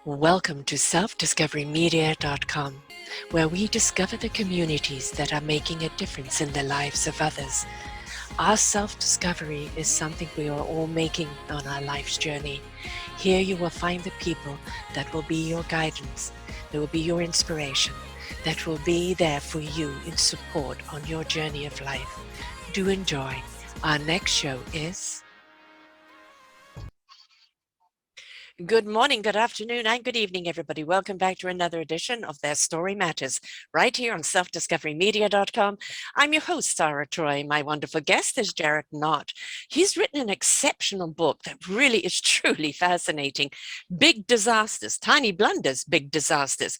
Welcome to selfdiscoverymedia.com, where we discover the communities that are making a difference in the lives of others. Our self-discovery is something we are all making on our life's journey. Here you will find the people that will be your guidance, that will be your inspiration, that will be there for you in support on your journey of life. Do enjoy. Our next show is... Good morning, good afternoon, and good evening, everybody. Welcome back to another edition of Their Story Matters, right here on selfdiscoverymedia.com. I'm your host, Sarah Troy. My wonderful guest is Jared Knott. He's written an exceptional book that really is truly fascinating. Big Disasters, Tiny Blunders, Big Disasters.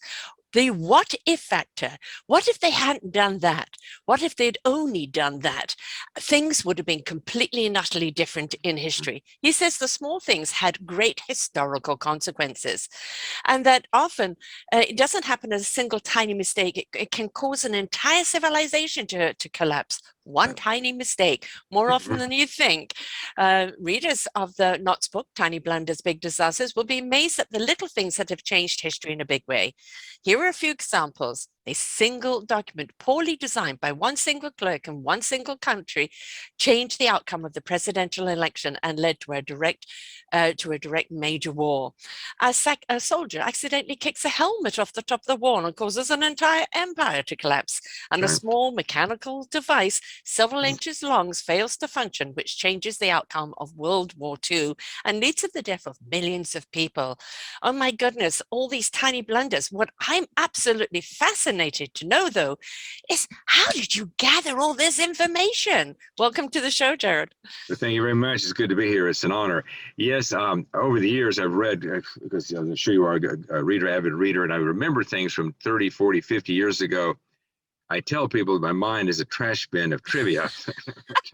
The what if factor. What if they hadn't done that? What if they'd only done that? Things would have been completely and utterly different in history. He says the small things had great historical consequences, and that often it doesn't happen as a single tiny mistake. It can cause an entire civilization to collapse. One tiny mistake, more often than you think. Readers of the Knott's book, Tiny Blunders, Big Disasters, will be amazed at the little things that have changed history in a big way. Here are a few examples. A single document, poorly designed by one single clerk in one single country, changed the outcome of the presidential election and led to a direct major war. A soldier accidentally kicks a helmet off the top of the wall and causes an entire empire to collapse. And a small mechanical device, several inches long, fails to function, which changes the outcome of World War II and leads to the death of millions of people. Oh my goodness, all these tiny blunders. What I'm absolutely fascinated to know, though, is how did you gather all this information? Welcome to the show, Jared. Thank you very much. It's good to be here. It's an honor. Yes, over the years I've read, because I'm sure you are a reader, avid reader, and I remember things from 30, 40, 50 years ago. I tell people my mind is a trash bin of trivia.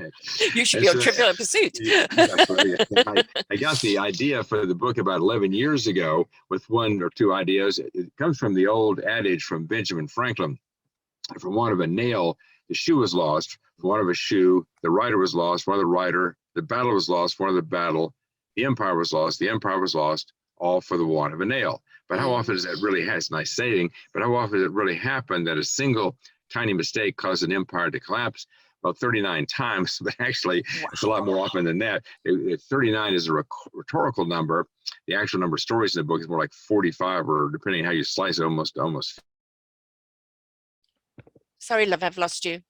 Okay. You should be on Trivial Pursuit. I got the idea for the book about 11 years ago with one or two ideas. It comes from the old adage from Benjamin Franklin: from want of a nail, the shoe was lost. From want of a shoe, the writer was lost. One of the writer, the battle was lost. One of the battle, the empire was lost. The empire was lost, all for the want of a nail. But how often does that really happen? It's a nice saying, but how often does it really happen that a single tiny mistake caused an empire to collapse? About 39 times, but actually it's a lot more often than that. 39 is a rhetorical number. The actual number of stories in the book is more like 45, or depending on how you slice it, almost. Sorry, love, I've lost you.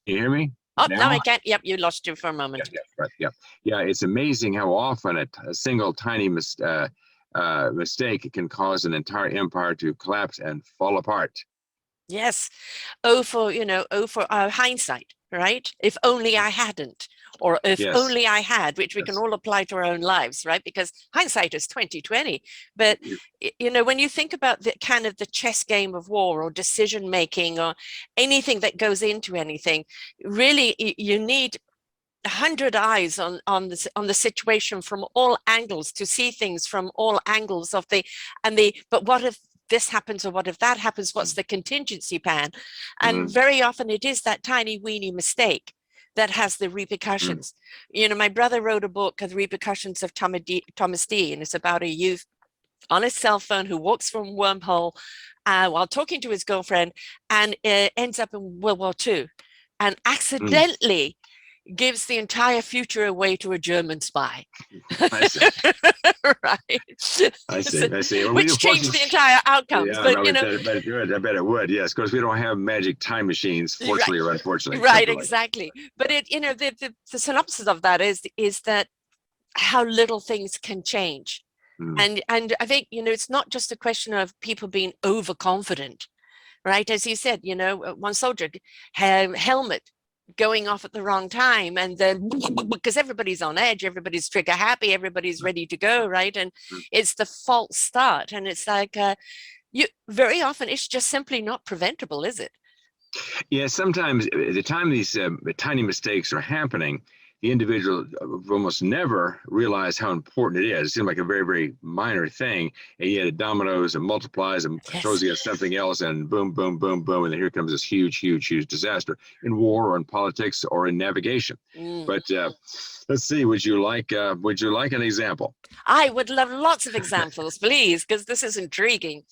Can you hear me? Oh, now I can't. Yep, you lost you for a moment. Yeah, it's amazing how often a single tiny mistake can cause an entire empire to collapse and fall apart. Yes. For hindsight, right? If only I hadn't, or if only I had, which we can all apply to our own lives, right? Because hindsight is 20/20. But when you think about the kind of the chess game of war or decision making or anything that goes into anything, really you need 100 eyes on the situation from all angles to see things from all angles of but what if this happens, or what if that happens? What's the contingency plan? And very often it is that tiny weeny mistake that has the repercussions. My brother wrote a book, The Repercussions of Thomas D, and it's about a youth on his cell phone who walks from a wormhole while talking to his girlfriend and ends up in World War II and accidentally gives the entire future away to a German spy. I see. Right. I see. Well, which changed the entire outcomes. Yeah, I bet it would. Yes, because we don't have magic time machines, fortunately or unfortunately. Right, exactly. But the synopsis of that is that how little things can change. And I think, it's not just a question of people being overconfident, right? As you said, one soldier, helmet going off at the wrong time, and then because everybody's on edge, everybody's trigger happy, everybody's ready to go, right? And it's the false start, and it's like very often it's just simply not preventable, is it? Yeah, sometimes at the time these tiny mistakes are happening, the individual almost never realize how important it is. It seems like a very, very minor thing, and yet it dominoes and multiplies and throws against something else, and boom, boom, boom, boom, and then here comes this huge, huge, huge disaster in war or in politics or in navigation. But let's see. Would you like an example? I would love lots of examples, please, because this is intriguing.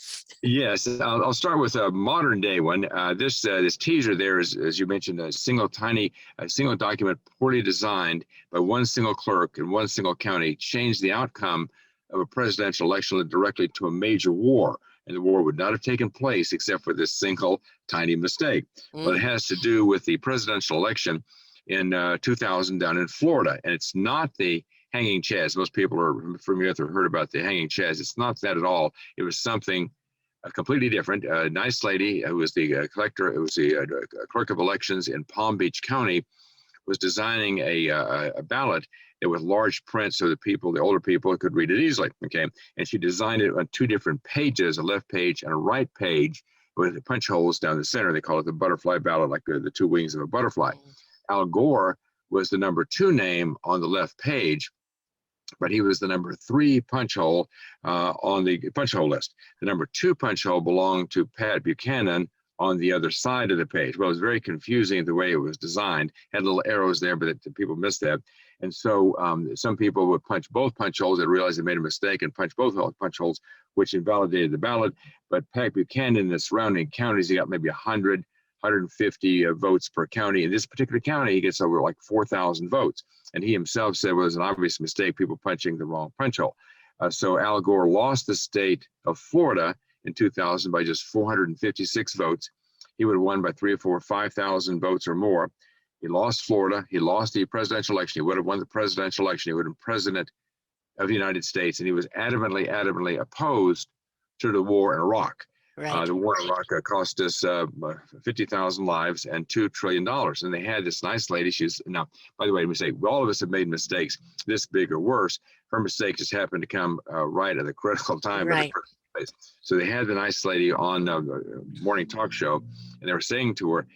Yes, I'll start with a modern day one. This teaser there is, as you mentioned, a single document poorly designed by one single clerk in one single county changed the outcome of a presidential election led directly to a major war. And the war would not have taken place except for this single tiny mistake. But it has to do with the presidential election in 2000 down in Florida. And it's not the hanging chads. Most people are familiar with or heard about the hanging chads. It's not that at all. It was something completely different. A nice lady who was the collector, it was the clerk of elections in Palm Beach County, was designing a ballot with large print so that people, the older people, could read it easily. Okay, and she designed it on two different pages, a left page and a right page, with punch holes down the center. They call it the butterfly ballot, like the two wings of a butterfly. Al Gore was the number 2 name on the left page, but he was the number 3 punch hole on the punch hole list. The number 2 punch hole belonged to Pat Buchanan on the other side of the page. Well, it was very confusing the way it was designed. Had little arrows there, but people missed that. And so some people would punch both punch holes and realize they made a mistake and punch both punch holes, which invalidated the ballot. But Pat Buchanan in the surrounding counties, he got maybe 100, 150 votes per county. In this particular county, he gets over like 4,000 votes. And he himself said it was an obvious mistake, people punching the wrong punch hole. So Al Gore lost the state of Florida in 2000 by just 456 votes. He would have won by 3 or 4 or 5,000 votes or more. He lost Florida. He lost the presidential election. He would have won the presidential election. He would have been president of the United States. And he was adamantly opposed to the war in Iraq. Right. The war in Iraq cost us 50,000 lives and $2 trillion. And they had this nice lady. She's now, by the way, let me say, all of us have made mistakes this big or worse. Her mistake just happened to come right at the critical time. Right. So they had the nice lady on the morning talk show, and they were saying to her,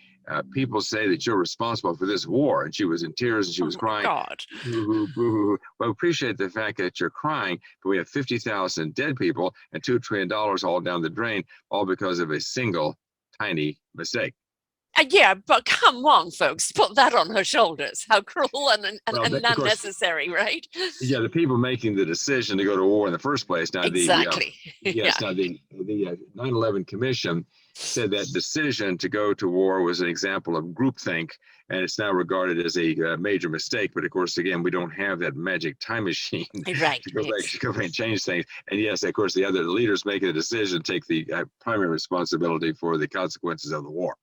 people say that you're responsible for this war. And she was in tears and she was crying. God. Boo, boo, boo. Well, I appreciate the fact that you're crying, but we have 50,000 dead people and $2 trillion all down the drain, all because of a single tiny mistake. Yeah, but come on, folks, put that on her shoulders. How cruel and unnecessary, right? Yeah, the people making the decision to go to war in the first place. Now, exactly. Now the 9/11 Commission said that decision to go to war was an example of groupthink, and it's now regarded as a major mistake. But of course, again, we don't have that magic time machine right. to go back and change things. And yes, of course, the leaders making the decision take the primary responsibility for the consequences of the war.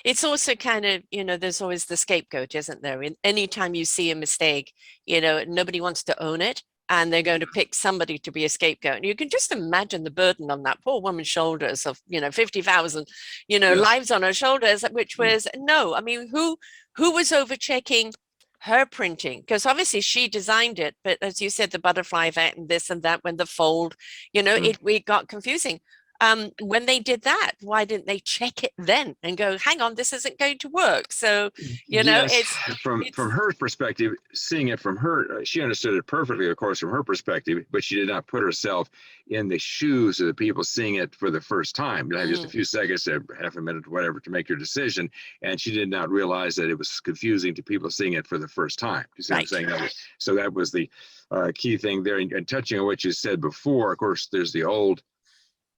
It's also kind of, there's always the scapegoat, isn't there? Anytime you see a mistake, nobody wants to own it, and they're going to pick somebody to be a scapegoat. And you can just imagine the burden on that poor woman's shoulders of, 50,000, lives on her shoulders, which was no. I mean, who was overchecking her printing? Because obviously she designed it, but as you said, the butterfly effect and this and that, when the fold, it got confusing. When they did that, why didn't they check it then and go, hang on, this isn't going to work? So, it's from her perspective, seeing it from her, she understood it perfectly, of course, from her perspective, but she did not put herself in the shoes of the people seeing it for the first time. You have just a few seconds, half a minute, whatever, to make your decision. And she did not realize that it was confusing to people seeing it for the first time. You see what I'm saying? So that was the key thing there. And touching on what you said before, of course, there's the old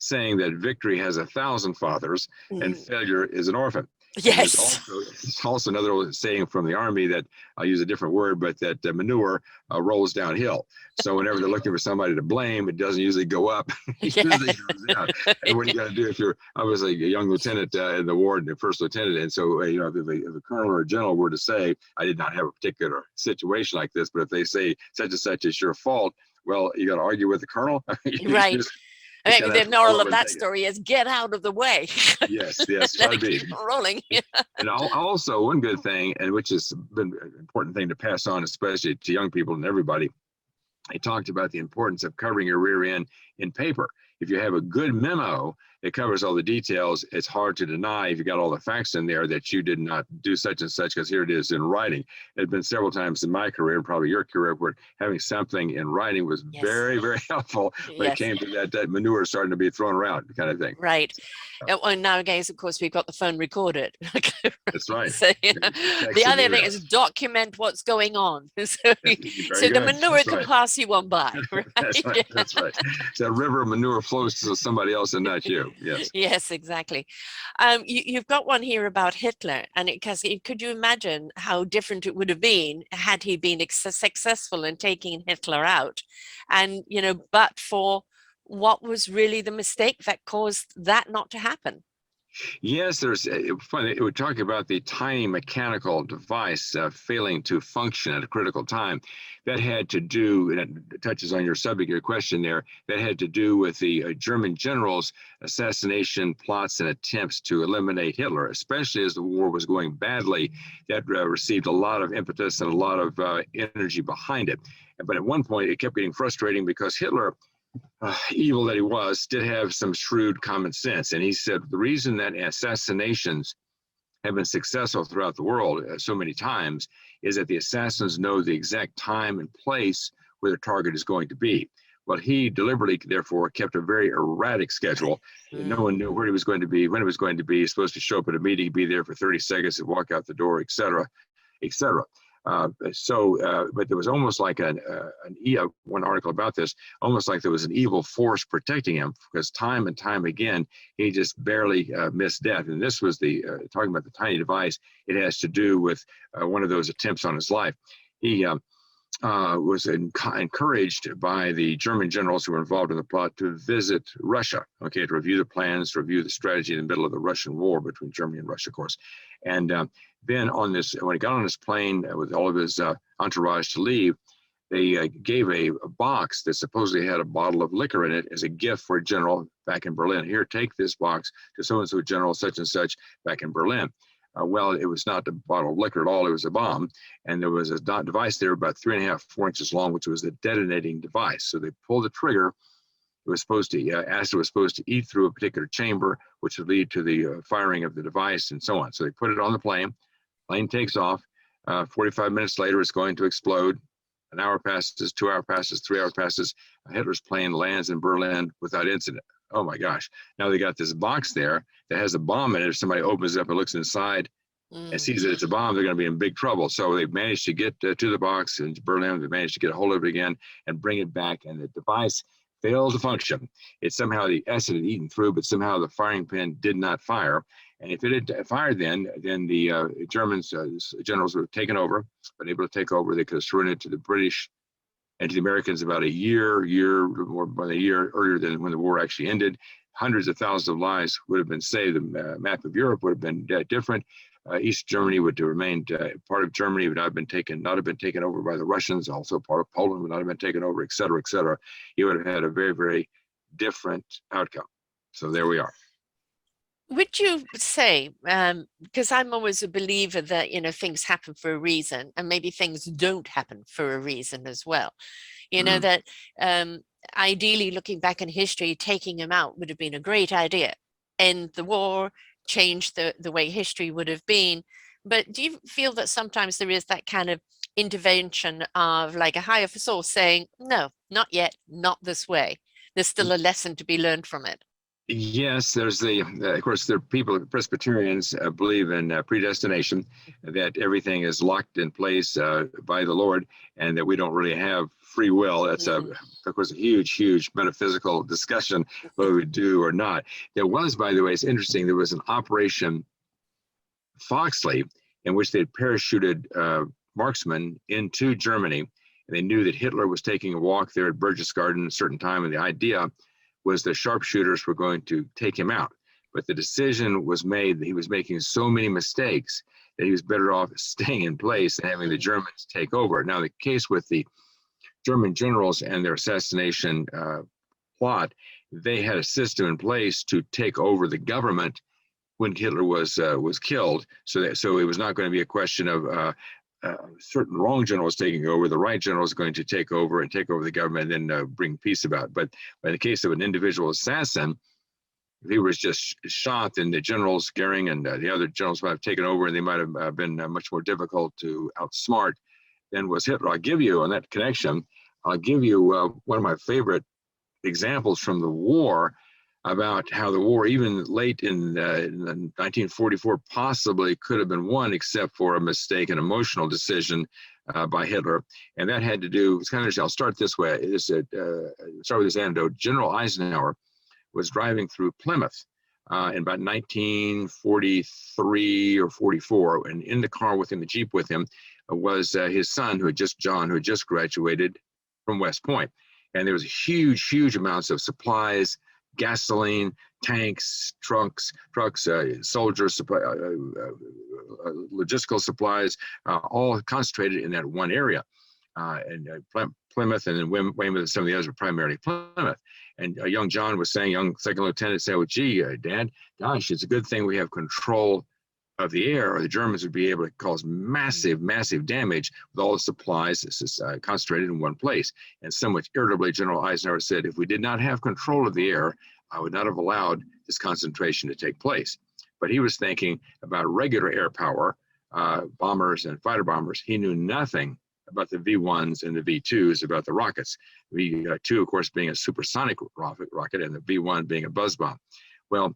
saying that victory has 1,000 fathers and failure is an orphan. Yes. There's also another old saying from the Army that I'll use a different word, but that manure rolls downhill. So whenever they're looking for somebody to blame, it doesn't usually go up. It usually goes down. And what you got to do if you're obviously a young lieutenant in the war, and first lieutenant, and so if a colonel or a general were to say, I did not have a particular situation like this, but if they say such and such is your fault, well, you got to argue with the colonel. Right. I mean, the moral of that story is get out of the way. Yes, try to be rolling. And also one good thing, and which has been an important thing to pass on, especially to young people and everybody, I talked about the importance of covering your rear end in paper. if you have a good memo that covers all the details, it's hard to deny if you got all the facts in there that you did not do such and such, because here it is in writing. There's been several times in my career, and probably your career, where having something in writing was very, very helpful when it came to that manure starting to be thrown around kind of thing. Right. And nowadays, of course, we've got the phone recorded. That's right. So, the other thing is document what's going on. So, the manure can pass you on by. Right? That's right. That's right. So a river of manure flows to somebody else and not you. Yes. Yes, exactly. You've got one here about Hitler, and could you imagine how different it would have been had he been successful in taking Hitler out, and but for what was really the mistake that caused that not to happen? Yes, it would talk about the tiny mechanical device failing to function at a critical time. That had to do, and it touches on your subject, your question there, that had to do with the German generals' assassination plots and attempts to eliminate Hitler, especially as the war was going badly. That received a lot of impetus and a lot of energy behind it. But at one point, it kept getting frustrating because Hitler, evil that he was, did have some shrewd common sense. And he said the reason that assassinations have been successful throughout the world so many times is that the assassins know the exact time and place where their target is going to be. Well, he deliberately, therefore, kept a very erratic schedule. No one knew where he was going to be, when he was going to be. He's supposed to show up at a meeting, be there for 30 seconds and walk out the door, et cetera, et cetera. But there was almost like one article about this, almost like there was an evil force protecting him, because time and time again, he just barely missed death. And this was talking about the tiny device. It has to do with one of those attempts on his life. He was encouraged by the German generals who were involved in the plot to visit Russia, to review the plans, to review the strategy in the middle of the Russian war between Germany and Russia, of course. And then when he got on his plane with all of his entourage to leave, they gave a box that supposedly had a bottle of liquor in it as a gift for a general back in Berlin. Here, take this box to so-and-so general such and such back in Berlin. Well, it was not a bottle of liquor at all. It was a bomb. And there was a device there about 3.5, 4 inches long, which was the detonating device. So they pulled the trigger. It was supposed to, acid was supposed to eat through a particular chamber, which would lead to the firing of the device and so on. So they put it on the plane. Plane takes off. 45 minutes later, it's going to explode. An hour passes, 2 hours passes, 3 hours passes. Hitler's plane lands in Berlin without incident. Oh my gosh. Now they got this box there that has a bomb in it. If somebody opens it up and looks inside and sees that it's a bomb, they're going to be in big trouble. So they've managed to get to the box in Berlin. They managed to get a hold of it again and bring it back. And the device failed to function. It somehow, the acid had eaten through, but somehow the firing pin did not fire. And if it had fired then the Germans, generals would have taken over, been able to take over. They could have surrendered it to the British and to the Americans about a year earlier than when the war actually ended. Hundreds of thousands of lives would have been saved. The map of Europe would have been different. East Germany would have remained part of Germany, would not have been taken over by the Russians. Also, part of Poland would not have been taken over, et cetera, et cetera. You would have had a very, very different outcome. So there we are. Would you say, because I'm always a believer that, things happen for a reason, and maybe things don't happen for a reason as well, that ideally, looking back in history, taking him out would have been a great idea. End the war, change the way history would have been. But do you feel that sometimes there is that kind of intervention of like a higher source saying, no, not yet, not this way? There's still a lesson to be learned from it. Yes, there's of course, there are people, Presbyterians believe in predestination, that everything is locked in place by the Lord, and that we don't really have free will. That's, of course, a huge, huge metaphysical discussion, whether we do or not. There was, by the way, it's interesting, there was an Operation Foxley in which they parachuted marksmen into Germany, and they knew that Hitler was taking a walk there at Berchtesgaden at a certain time, and the idea was the sharpshooters were going to take him out. But the decision was made that he was making so many mistakes that he was better off staying in place and having the Germans take over. Now, the case with the German generals and their assassination plot, they had a system in place to take over the government when Hitler was killed. So it was not going to be a question of certain wrong general is taking over, the right general is going to take over the government and then bring peace about. But in the case of an individual assassin, if he was just shot, then the generals, Goering and the other generals might have taken over, and they might have been much more difficult to outsmart than was Hitler. I'll give you, on that connection, I'll give you one of my favorite examples from the war about how the war, even late in 1944, possibly could have been won, except for a mistake, an emotional decision by Hitler. And that had to do, it's kind of, I'll start this way. Start with this anecdote. General Eisenhower was driving through Plymouth in about 1943 or 44, and in the car with him, the Jeep with him, was his son, John, who had just graduated from West Point. And there was huge amounts of supplies, gasoline, tanks, trucks, soldiers, logistical supplies, all concentrated in that one area. Plymouth, and then Weymouth and some of the others were primarily Plymouth. And young John was saying, young second lieutenant said, well, gee, Dad, gosh, it's a good thing we have control of the air, or the Germans would be able to cause massive damage with all the supplies concentrated in one place. And somewhat irritably, General Eisenhower said, if we did not have control of the air, I would not have allowed this concentration to take place. But he was thinking about regular air power, bombers and fighter bombers. He knew nothing about the V1s and the V2s, about the rockets. V2, of course, being a supersonic rocket, and the V1 being a buzz bomb. Well,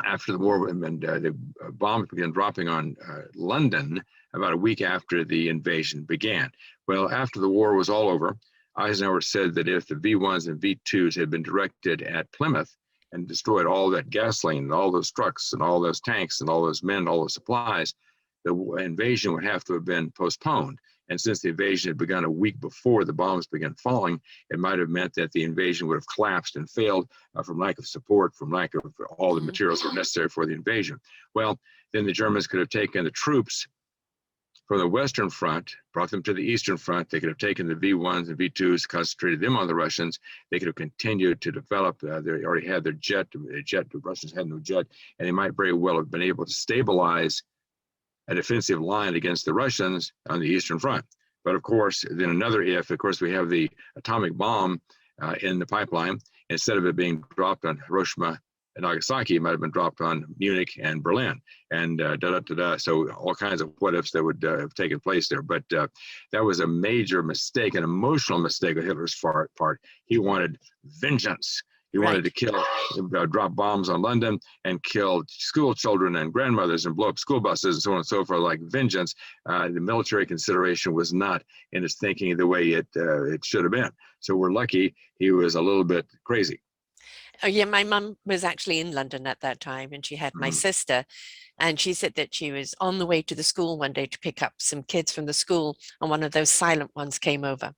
after the war, and the bombs began dropping on London about a week after the invasion began. Well, after the war was all over, Eisenhower said that if the V1s and V2s had been directed at Plymouth and destroyed all that gasoline and all those trucks and all those tanks and all those men, all those supplies, the invasion would have to have been postponed. And since the invasion had begun a week before the bombs began falling, it might have meant that the invasion would have collapsed and failed from lack of support, from lack of all the materials that were necessary for the invasion. Well, then the Germans could have taken the troops from the Western Front, brought them to the Eastern Front. They could have taken the V1s and V2s, concentrated them on the Russians. They could have continued to develop. They already had their jet. The Russians had no jet, and they might very well have been able to stabilize a defensive line against the Russians on the Eastern Front. But of course, then another if, of course, we have the atomic bomb in the pipeline. Instead of it being dropped on Hiroshima and Nagasaki, it might have been dropped on Munich and Berlin, and so all kinds of what ifs that would have taken place there. But that was a major mistake, an emotional mistake on Hitler's part. He wanted vengeance. He wanted to kill, drop bombs on London and kill school children and grandmothers and blow up school buses and so on and so forth, like vengeance. The military consideration was not in his thinking the way it should have been. So we're lucky he was a little bit crazy. Oh, yeah, my mum was actually in London at that time, and she had my sister, and she said that she was on the way to the school one day to pick up some kids from the school, and one of those silent ones came over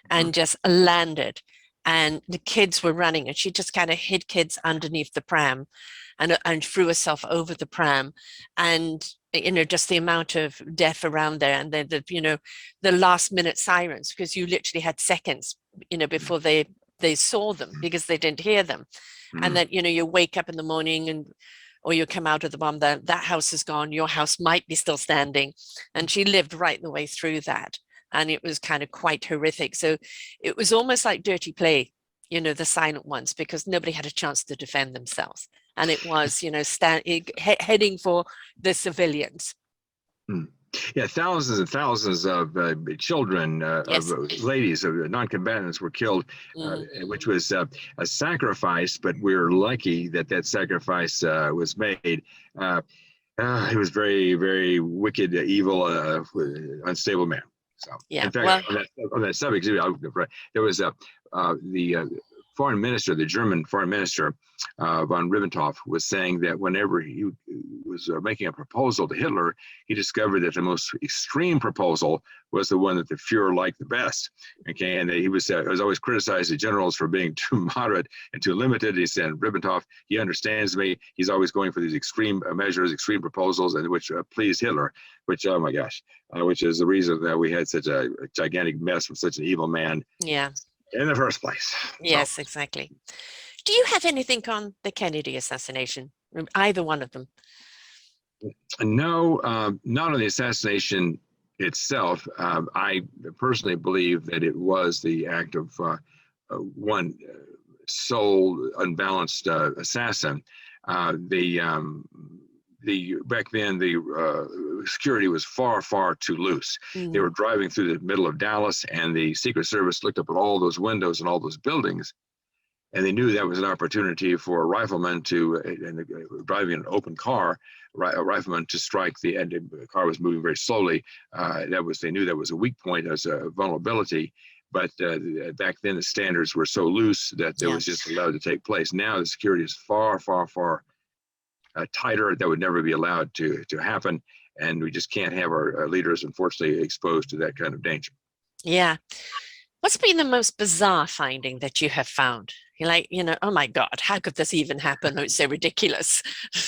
and just landed. And the kids were running, and she just kind of hid kids underneath the pram and threw herself over the pram. And, just the amount of death around there, and the last minute sirens, because you literally had seconds, before they saw them, because they didn't hear them. And then, you wake up in the morning or you come out of the bomb, that house is gone, your house might be still standing. And she lived right the way through that. And it was kind of quite horrific. So it was almost like dirty play, the silent ones, because nobody had a chance to defend themselves. And it was, heading for the civilians. Yeah, thousands and thousands of children, Yes. of ladies, of non-combatants were killed, which was a sacrifice, but we're lucky that sacrifice was made. It was very, very wicked, evil, unstable man. So, yeah, in fact, on that subject, there was the foreign minister, the German foreign minister, von Ribbentrop, was saying that whenever he was making a proposal to Hitler, he discovered that the most extreme proposal was the one that the Fuhrer liked the best. Okay, and he was always criticized the generals for being too moderate and too limited. He said, Ribbentrop, he understands me. He's always going for these extreme measures, extreme proposals, and which pleased Hitler. Which, oh my gosh, which is the reason that we had such a gigantic mess from such an evil man. Yeah. In the first place. Yes, exactly. Do you have anything on the Kennedy assassination? Either one of them? No, not on the assassination itself, I personally believe that it was the act of one sole unbalanced assassin. The back then the security was far too loose. They were driving through the middle of Dallas, and the Secret Service looked up at all those windows and all those buildings, and they knew that was an opportunity for a rifleman to, and driving an open car, a rifleman to strike and the car was moving very slowly. They knew that was a weak point as a vulnerability. But back then the standards were so loose that there was just allowed to take place. Now the security is far tighter. That would never be allowed to happen, and we just can't have our leaders, unfortunately, exposed to that kind of danger. Yeah. What's been the most bizarre finding that you have found? You're like, oh my God, how could this even happen? Oh, it's so ridiculous.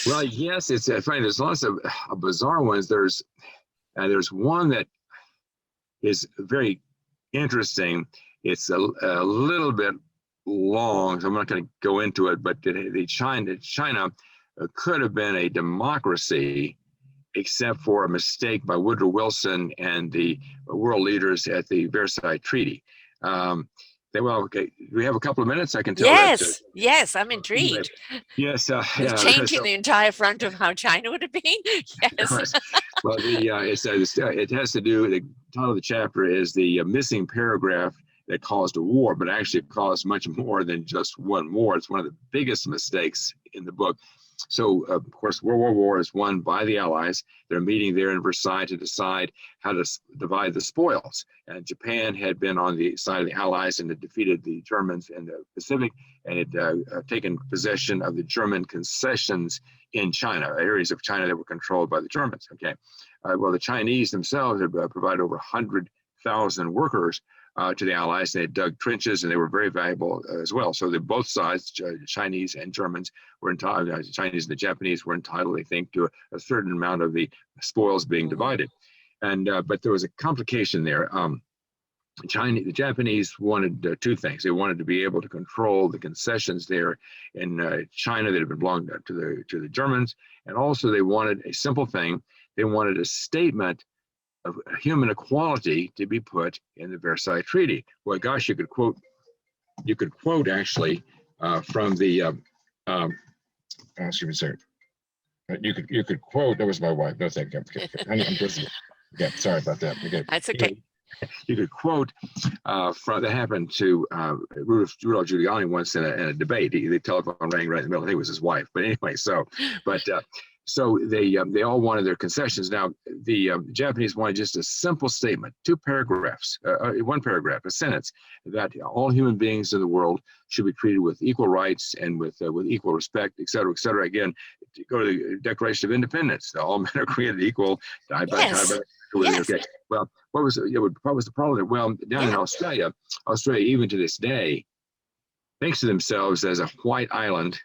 Well, yes, it's funny. There's lots of bizarre ones. There's one that is very interesting. It's a little bit long, so I'm not going to go into it, but China could have been a democracy, except for a mistake by Woodrow Wilson and the world leaders at the Versailles Treaty. Okay, we have a couple of minutes. I can tell. Yes, I'm intrigued. Yes, changing the entire front of how China would have been. Yes. Well, it has to do. The title of the chapter is the missing paragraph that caused a war, but actually it caused much more than just one war. It's one of the biggest mistakes in the book. So, of course, World War I is won by the Allies. They're meeting there in Versailles to decide how to divide the spoils. And Japan had been on the side of the Allies and had defeated the Germans in the Pacific, and had taken possession of the German concessions in China, areas of China that were controlled by the Germans. Okay, well, the Chinese themselves had provided over 100,000 workers to the Allies. They had dug trenches, and they were very valuable as well. So both sides, Chinese and Germans, were entitled. Chinese and the Japanese were entitled, I think, to a certain amount of the spoils being divided. And but there was a complication there. The Japanese wanted two things. They wanted to be able to control the concessions there in China that had belonged to the Germans, and also they wanted a simple thing. They wanted a statement of human equality to be put in the Versailles Treaty. Well, gosh, you could quote actually from the excuse me, sir. You could quote. That was my wife. No, thank you. I'm listening. Okay, sorry about that. Okay. That's okay. You could quote from that happened to Rudolph Giuliani once in a debate. The telephone rang right in the middle. I think it was his wife. But anyway, so they all wanted their concessions. Now the Japanese wanted just a simple statement, two paragraphs, one paragraph, a sentence, that all human beings in the world should be treated with equal rights and with equal respect, et cetera, et cetera. Again, to go to the Declaration of Independence, all men are created equal. Yes. Okay. Well, what was the problem? Well, down in Australia, even to this day, thinks of themselves as a white island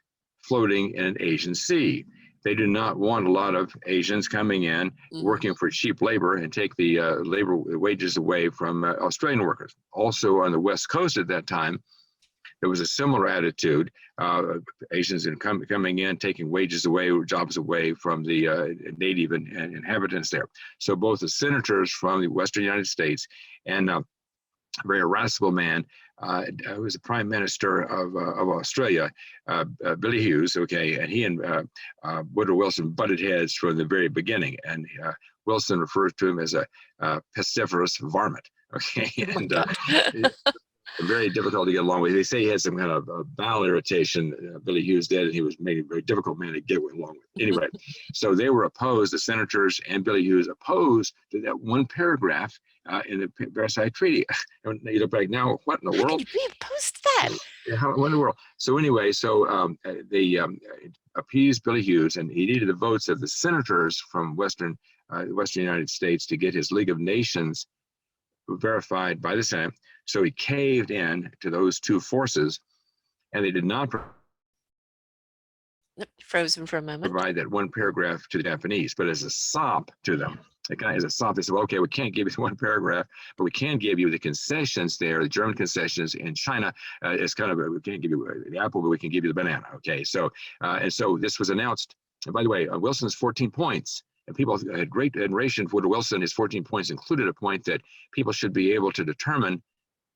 floating in an Asian sea. They do not want a lot of Asians coming in, working for cheap labor, and take the labor wages away from Australian workers. Also on the West Coast at that time, there was a similar attitude. Asians coming in, taking wages away, jobs away from the native inhabitants there. So both the senators from the Western United States and a very irascible man who was the Prime Minister of Australia, Billy Hughes, okay, and he and Woodrow Wilson butted heads from the very beginning, and Wilson refers to him as a pestiferous varmint, okay, and very difficult to get along with. They say he had some kind of bowel irritation, Billy Hughes did, and he was made a very difficult man to get along with. Anyway, so they were opposed, the senators and Billy Hughes opposed to that one paragraph in the Versailles Treaty. And you look back now, what in the world? We opposed that. What in the world? So anyway, they appeased Billy Hughes, and he needed the votes of the senators from Western United States to get his League of Nations verified by the Senate. So he caved in to those two forces, and they did not frozen for a moment. Provide that one paragraph to the Japanese, but as a sop to them. As a sop, they said, well, okay, we can't give you one paragraph, but we can give you the concessions there, the German concessions in China. It's kind of, we can't give you the apple, but we can give you the banana. Okay, so and so this was announced. And by the way, Wilson's 14 points And people had great admiration for Woodrow Wilson. His 14 points included a point that people should be able to determine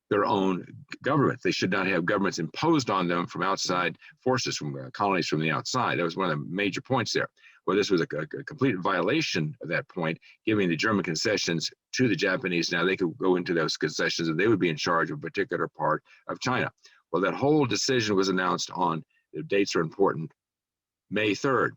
their own government. They should not have governments imposed on them from outside forces, from colonies from the outside. That was one of the major points there. Well, this was a complete violation of that point, giving the German concessions to the Japanese. Now they could go into those concessions and they would be in charge of a particular part of China. Well, that whole decision was announced on, the dates are important, May 3rd.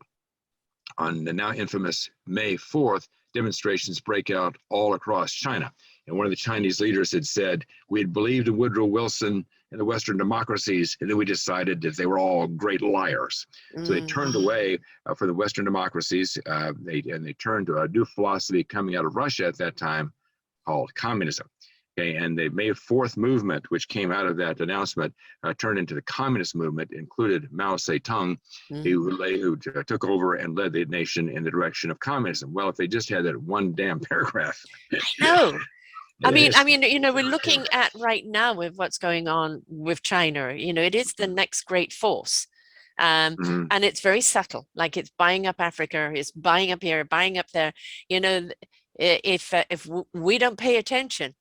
On the now infamous May 4th, demonstrations break out all across China. And one of the Chinese leaders had said, we had believed in Woodrow Wilson and the Western democracies, and then we decided that they were all great liars. So they turned away from the Western democracies. They turned to a new philosophy coming out of Russia at that time called communism. Okay, and the May 4th movement, which came out of that announcement, turned into the communist movement, included Mao Zedong, who took over and led the nation in the direction of communism. Well, if they just had that one damn paragraph. No. I mean, you know, we're looking at right now with what's going on with China. You know, it is the next great force. And it's very subtle, like it's buying up Africa, it's buying up here, buying up there. You know, if we don't pay attention,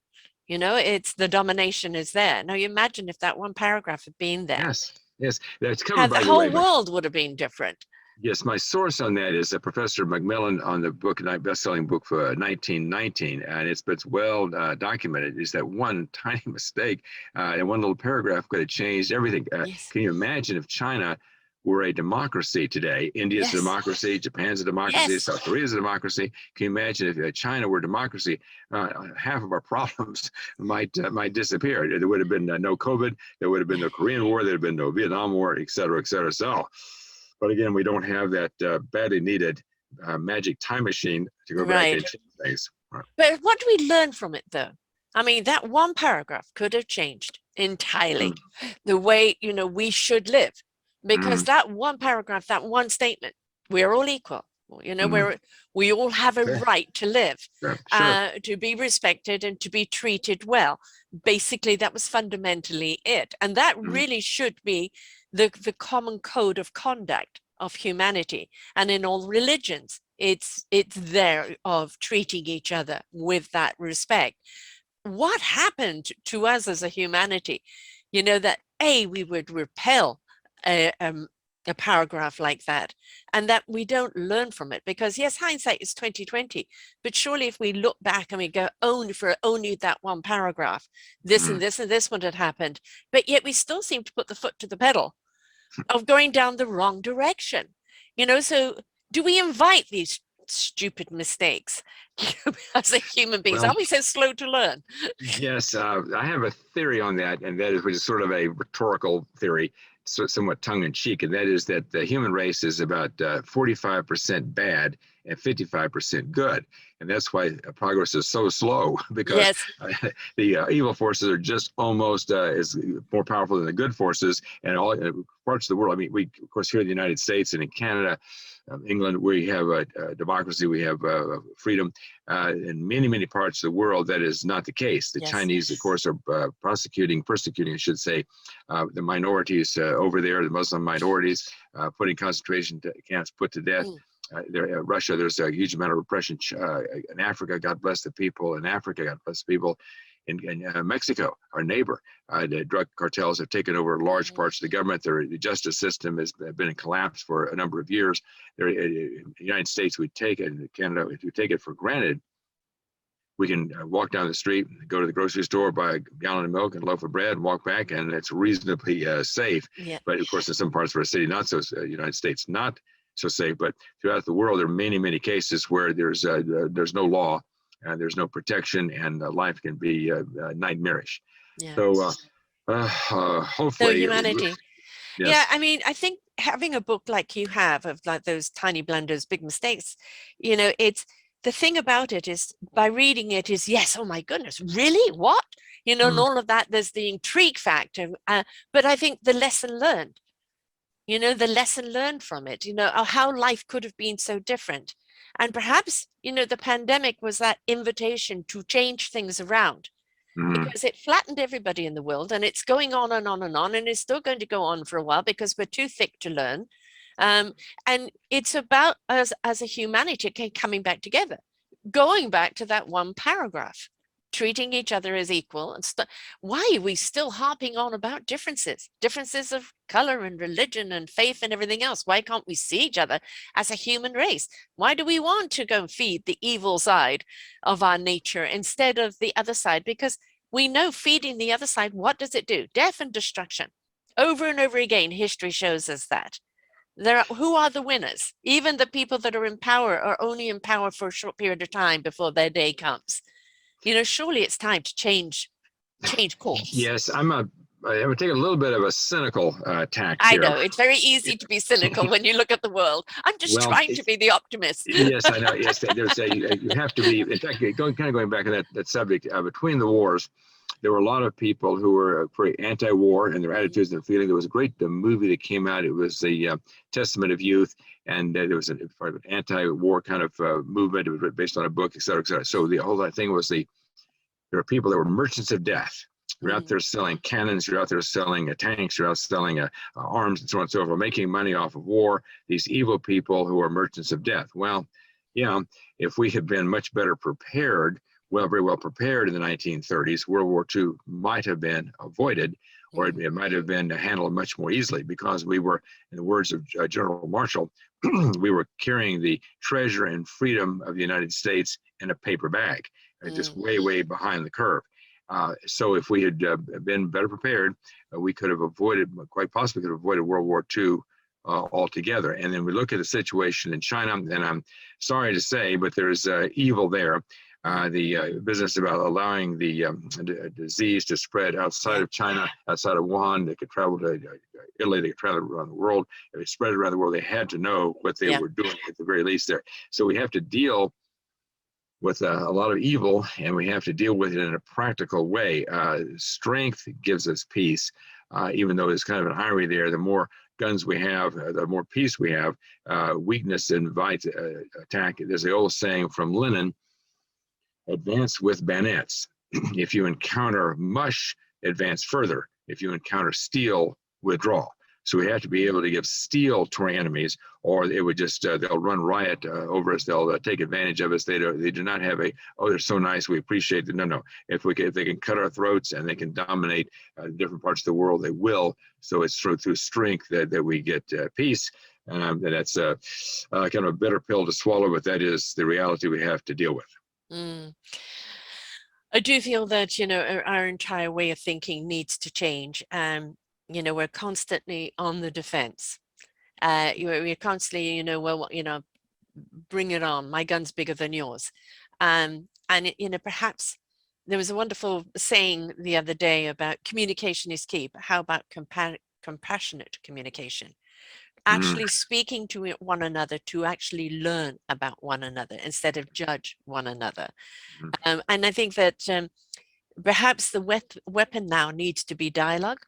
you know, it's the domination is there. Now, you imagine if that one paragraph had been there. Yes, that's covered by the whole world would have been different. Yes, my source on that is Professor Macmillan on the book, best-selling book for 1919, and it's well documented. Is that one tiny mistake and one little paragraph could have changed everything. Can you imagine if China were a democracy today? India's a democracy, Japan's a democracy, South Korea's a democracy. Can you imagine if China were a democracy? Half of our problems might disappear. There would have been no COVID, there would have been no Korean War, there would have been no Vietnam War, et cetera, et cetera. So, but again, we don't have that badly needed magic time machine to go back and change things. But what do we learn from it, though? I mean, that one paragraph could have changed entirely the way, you know, we should live. Because that one paragraph, that one statement, we're all equal. You know, we all have a right to live, to be respected and to be treated well. Basically, that was fundamentally it. And that really should be the common code of conduct of humanity. And in all religions, it's there of treating each other with that respect. What happened to us as a humanity? You know, that we would repel a paragraph like that, and that we don't learn from it, because yes, hindsight is 2020, but surely if we look back and we go only that one paragraph, this and this and this would have happened, but yet we still seem to put the foot to the pedal of going down the wrong direction. You know, so do we invite these stupid mistakes as a human beings? Are we so slow to learn? Yes, I have a theory on that, and that is, which is sort of a rhetorical theory, somewhat tongue-in-cheek, and that is that the human race is about 45% bad and 55% good, and that's why progress is so slow, because the evil forces are just almost as more powerful than the good forces, and all parts of the world. I mean, we, of course, here in the United States and in Canada, England, we have a democracy, we have freedom. In many parts of the world, that is not the case. The Chinese, of course, are persecuting, I should say, the minorities over there, the Muslim minorities, putting concentration camps put to death. Russia, there's a huge amount of repression. In Africa, God bless the people. In Africa, God bless the people. In Mexico, our neighbor, the drug cartels have taken over large parts of the government. The justice system has been in collapse for a number of years. In the United States, we take it, in Canada, we take it for granted. We can walk down the street, go to the grocery store, buy a gallon of milk and a loaf of bread, and walk back, and it's reasonably safe. But of course, in some parts of our city, not so. United States, not so safe. But throughout the world, there are many cases where there's no law. There's no protection, and life can be nightmarish. So hopefully, so humanity. I mean, I think having a book like you have, of like those tiny blunders, big mistakes, you know, it's the thing about it is, by reading it is, yes, oh my goodness, really, what, you know, and all of that. There's the intrigue factor, but I think the lesson learned, you know, the lesson learned from it, you know, how life could have been so different. And perhaps, you know, the pandemic was that invitation to change things around, because it flattened everybody in the world, and it's going on and on and on, and it's still going to go on for a while because we're too thick to learn. And it's about us as a humanity coming back together, going back to that one paragraph, treating each other as equal. And why are we still harping on about differences of color and religion and faith and everything else? Why can't we see each other as a human race? Why do we want to go feed the evil side of our nature instead of the other side? Because we know feeding the other side, what does it do? Death and destruction. Over and over again, history shows us that. Who are the winners? Even the people that are in power are only in power for a short period of time before their day comes. Surely it's time to change course. Yes, I would take a little bit of a cynical tack I here. know it's very easy to be cynical when you look at the world. I'm just trying to be the optimist. Yes, I know. Yes, you have to be. In fact, going back to that subject, between the wars, there were a lot of people who were pretty anti-war in their attitudes and feeling. There was a great movie that came out. It was the Testament of Youth, and there was an anti-war kind of movement. It was based on a book, et cetera, et cetera. So the whole thing was there were people that were merchants of death. You're out there selling cannons. You're out there selling tanks. You're out selling arms and so on and so forth, making money off of war. These evil people who are merchants of death. Well, if we had been much better prepared, very well prepared in the 1930s, World War II might have been avoided, or it might have been handled much more easily, because we were, in the words of General Marshall, we were carrying the treasure and freedom of the United States in a paper bag, just way, way behind the curve. So if we had been better prepared, we could have quite possibly could have avoided World War II altogether. And then we look at the situation in China, and I'm sorry to say, but there's evil there. The business about allowing the disease to spread outside of China, outside of Wuhan. They could travel to Italy, they could travel around the world. If they spread it around the world, they had to know what they were doing at the very least there. So we have to deal with a lot of evil, and we have to deal with it in a practical way. Strength gives us peace, even though there's kind of an irony there. The more guns we have, the more peace we have. Weakness invites attack. There's the old saying from Lenin, advance with bayonets. If you encounter mush, advance further. If you encounter steel, withdraw. So we have to be able to give steel to our enemies, or it would just, they'll run riot over us. They'll take advantage of us. They do not have they're so nice, we appreciate them. No. If they can cut our throats and they can dominate different parts of the world, they will. So it's through strength that we get peace. That's kind of a bitter pill to swallow, but that is the reality we have to deal with. I do feel that, our entire way of thinking needs to change. We're constantly on the defense. We're constantly, bring it on. My gun's bigger than yours. And, perhaps there was a wonderful saying the other day about communication is key, but how about compassionate communication? Actually speaking to one another to actually learn about one another instead of judge one another. And I think that perhaps the weapon now needs to be dialogue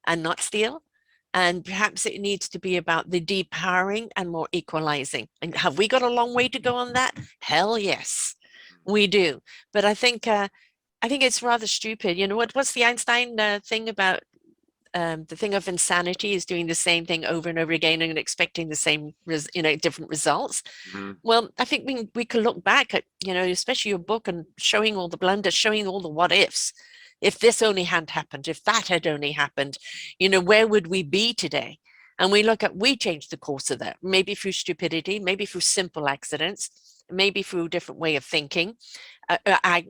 and not steel. And perhaps it needs to be about the depowering and more equalizing. And have we got a long way to go on that? Hell yes, we do. But I think it's rather stupid. What's the Einstein thing about the thing of insanity is doing the same thing over and over again and expecting the same, different results. Well, I think we can look back at, especially your book and showing all the blunders, showing all the what ifs. If this only hadn't happened, if that had only happened, where would we be today? And we changed the course of that, maybe through stupidity, maybe through simple accidents, maybe through a different way of thinking,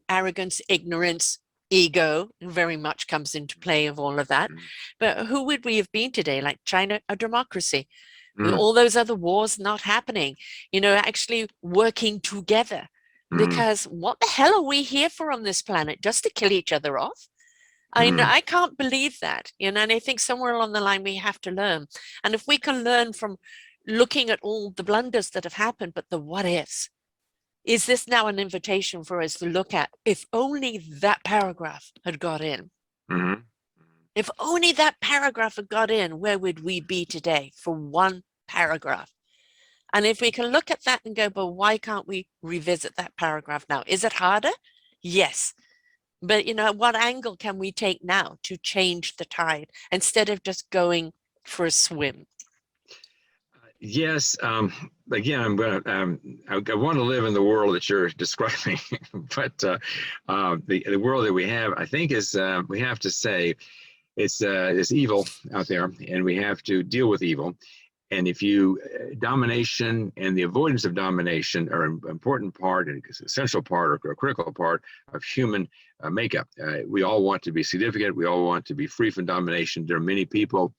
arrogance, ignorance, ego very much comes into play of all of that. But who would we have been today? Like China, a democracy, with all those other wars not happening, actually working together. Because what the hell are we here for on this planet? Just to kill each other off? I can't believe that, and I think somewhere along the line we have to learn. And if we can learn from looking at all the blunders that have happened, but the what ifs, is this now an invitation for us to look at, if only that paragraph had got in? If only that paragraph had got in, where would we be today for one paragraph? And if we can look at that and go, but why can't we revisit that paragraph now? Is it harder? Yes. But, what angle can we take now to change the tide instead of just going for a swim? Yes. Again, I'm gonna. I want to live in the world that you're describing, but the world that we have, I think, is we have to say it's evil out there, and we have to deal with evil. And if you domination and the avoidance of domination are an important part and essential part or a critical part of human makeup. We all want to be significant. We all want to be free from domination. There are many people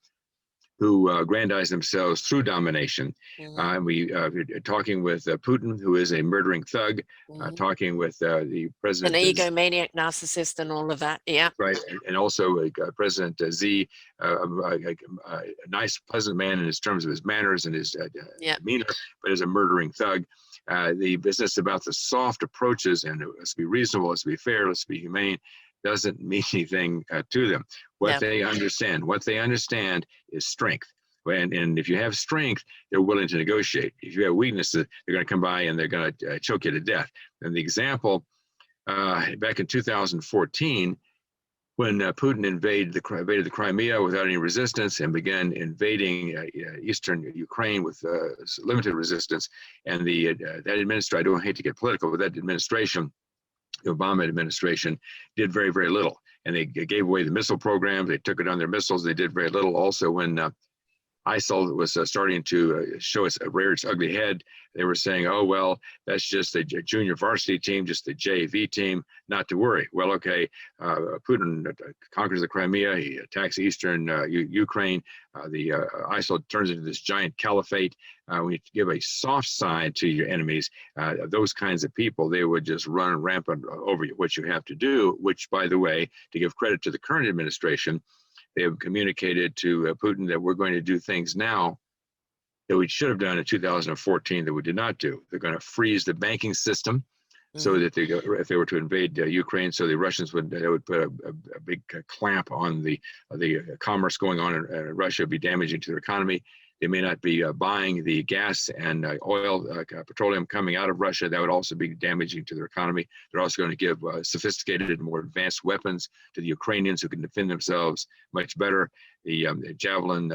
who aggrandize themselves through domination. Mm-hmm. We talking with Putin, who is a murdering thug, Mm-hmm. talking with the An president, egomaniac, narcissist, and all of that. Yeah. right, and also President Z, a nice, pleasant man in his terms of his manners and his Yeah. demeanor, but is a murdering thug. The business about the soft approaches and let's be reasonable, let's be fair, let's be humane, doesn't mean anything to them. What they understand is strength. And if you have strength, they're willing to negotiate. If you have weaknesses, they're going to come by and they're going to choke you to death. And the example back in 2014, when Putin invaded the Crimea without any resistance and began invading eastern Ukraine with limited resistance, and that administration, I don't hate to get political, but that administration, the Obama administration, did very, very little. And they gave away the missile program. They took it on their missiles. They did very little. Also, when ISIL was starting to show rear its ugly head, they were saying, oh, well, that's just a junior varsity team, just a JV team, not to worry. Well, okay, Putin conquers the Crimea, he attacks eastern Ukraine, the ISIL turns into this giant caliphate. When you give a soft side to your enemies, those kinds of people, they would just run rampant over you. What you have to do, which, by the way, to give credit to the current administration, they have communicated to Putin that we're going to do things now that we should have done in 2014 that we did not do. They're going to freeze the banking system so that if they were to invade Ukraine, so the Russians would put a big clamp on the commerce going on in Russia, be damaging to their economy. They may not be buying the gas and oil, petroleum coming out of Russia. That would also be damaging to their economy. They're also going to give sophisticated and more advanced weapons to the Ukrainians who can defend themselves much better. The Javelin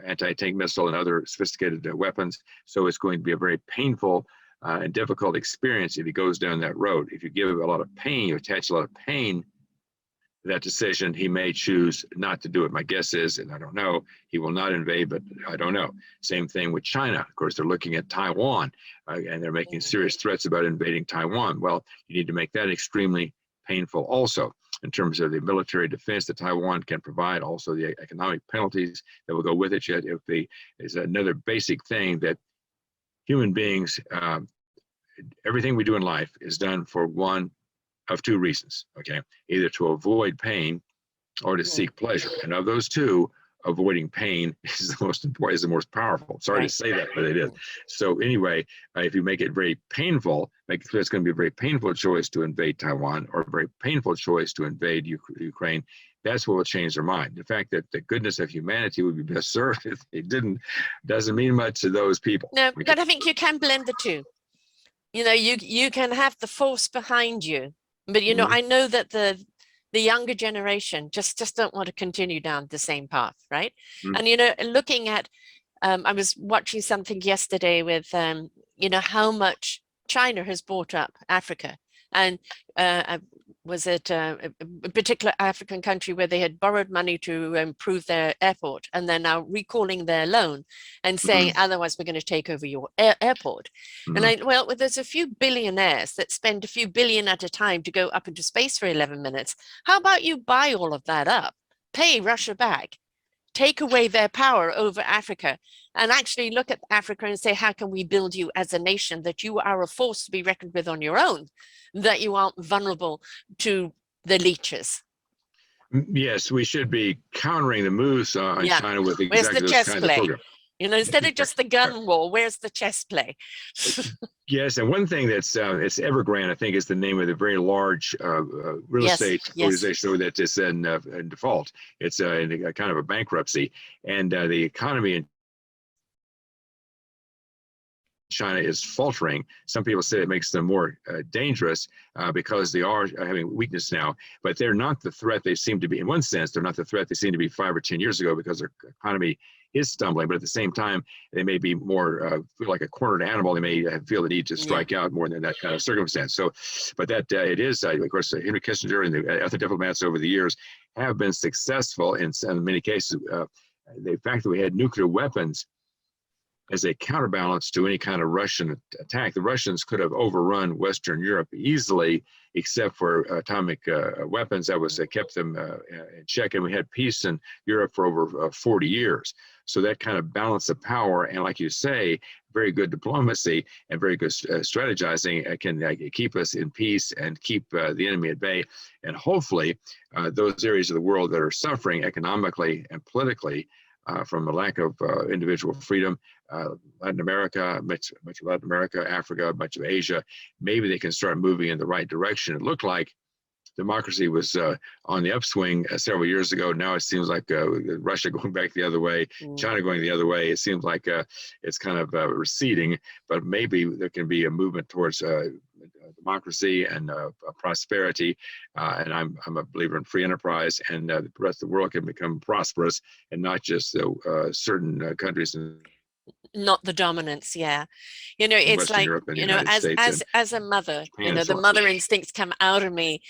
anti-tank missile and other sophisticated weapons. So it's going to be a very painful and difficult experience if he goes down that road. If you give a lot of pain, you attach a lot of pain to that decision, he may choose not to do it. My guess is, and I don't know, he will not invade, but I don't know. Same thing with China. Of course, they're looking at Taiwan and they're making serious threats about invading Taiwan. Well, you need to make that extremely painful also in terms of the military defense that Taiwan can provide, also the economic penalties that will go with it. Yet, is another basic thing that human beings, everything we do in life is done for one of two reasons, okay? Either to avoid pain or to seek pleasure. And of those two, avoiding pain is the most important, is the most powerful. Sorry to say that, but it is. So anyway, if you make it very painful, make it clear it's going to be a very painful choice to invade Taiwan or a very painful choice to invade Ukraine, that's what will change their mind. The fact that the goodness of humanity would be best served if they didn't, doesn't mean much to those people. No, but I think you can blend the two. You know, you can have the force behind you, but you know, I know that the younger generation just don't want to continue down the same path, right? And you know, looking at, I was watching something yesterday with, you know, how much China has bought up Africa, and was it a particular African country where they had borrowed money to improve their airport, and they're now recalling their loan and saying, otherwise we're going to take over your airport. And well, there's a few billionaires that spend a few billion at a time to go up into space for 11 minutes. How about you buy all of that up, pay Russia back, take away their power over Africa, and actually look at Africa and say, how can we build you as a nation that you are a force to be reckoned with on your own, that you aren't vulnerable to the leeches? Yes, we should be countering the moves on China with exactly those kinds of programs. You know, instead of just the gun war, where's the chess play? Yes, and one thing that's it's Evergrande, I think, is the name of the very large real estate organization that is in default. It's in a kind of a bankruptcy, and the economy in China is faltering. Some people say it makes them more dangerous because they are having weakness now, but they're not the threat they seem to be. In one sense, they're not the threat they seem to be 5 or 10 years ago because their economy is stumbling, but at the same time, they may be more feel like a cornered animal. They may feel the need to strike out more than that kind of circumstance. So, but that it is, of course, Henry Kissinger and the other diplomats over the years have been successful in many cases. The fact that we had nuclear weapons as a counterbalance to any kind of Russian attack. The Russians could have overrun Western Europe easily, except for atomic weapons. That was kept them in check, and we had peace in Europe for over 40 years. So that kind of balance of power, and like you say, very good diplomacy and very good strategizing can keep us in peace and keep the enemy at bay. And hopefully, those areas of the world that are suffering economically and politically from a lack of individual freedom, Latin America, much of Latin America, Africa, much of Asia, maybe they can start moving in the right direction. It looked like democracy was on the upswing several years ago. Now it seems like Russia going back the other way, China going the other way. It seems like it's kind of receding, but maybe there can be a movement towards democracy and prosperity. And I'm a believer in free enterprise, and the rest of the world can become prosperous, and not just certain countries and not the dominance. Yeah, it's Western like, Europe and the United States as a mother, Japan and so the on. mother instincts come out of me,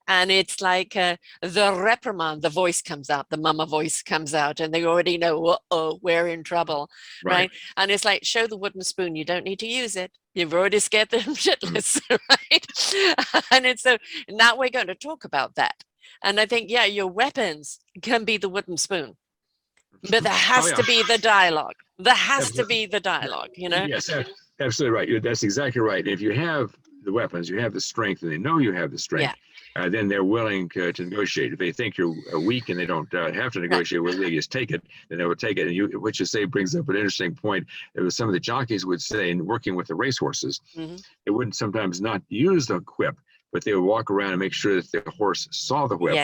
and it's like the reprimand, the voice comes out, the mama voice comes out, and they already know, uh-oh, we're in trouble, right? And it's like, show the wooden spoon, you don't need to use it, you've already scared them shitless, right? And it's so now we're going to talk about that. And I think, yeah, your weapons can be the wooden spoon, but there has to be the dialogue. There has to be the dialogue, Yes, absolutely right. That's exactly right. If you have the weapons, you have the strength, and they know you have the strength, then they're willing to negotiate. If they think you're weak and they don't have to negotiate with you, they just take it, then they will take it. And what you say brings up an interesting point. It was some of the jockeys would say, in working with the racehorses, they wouldn't sometimes not use the whip, but they would walk around and make sure that the horse saw the whip.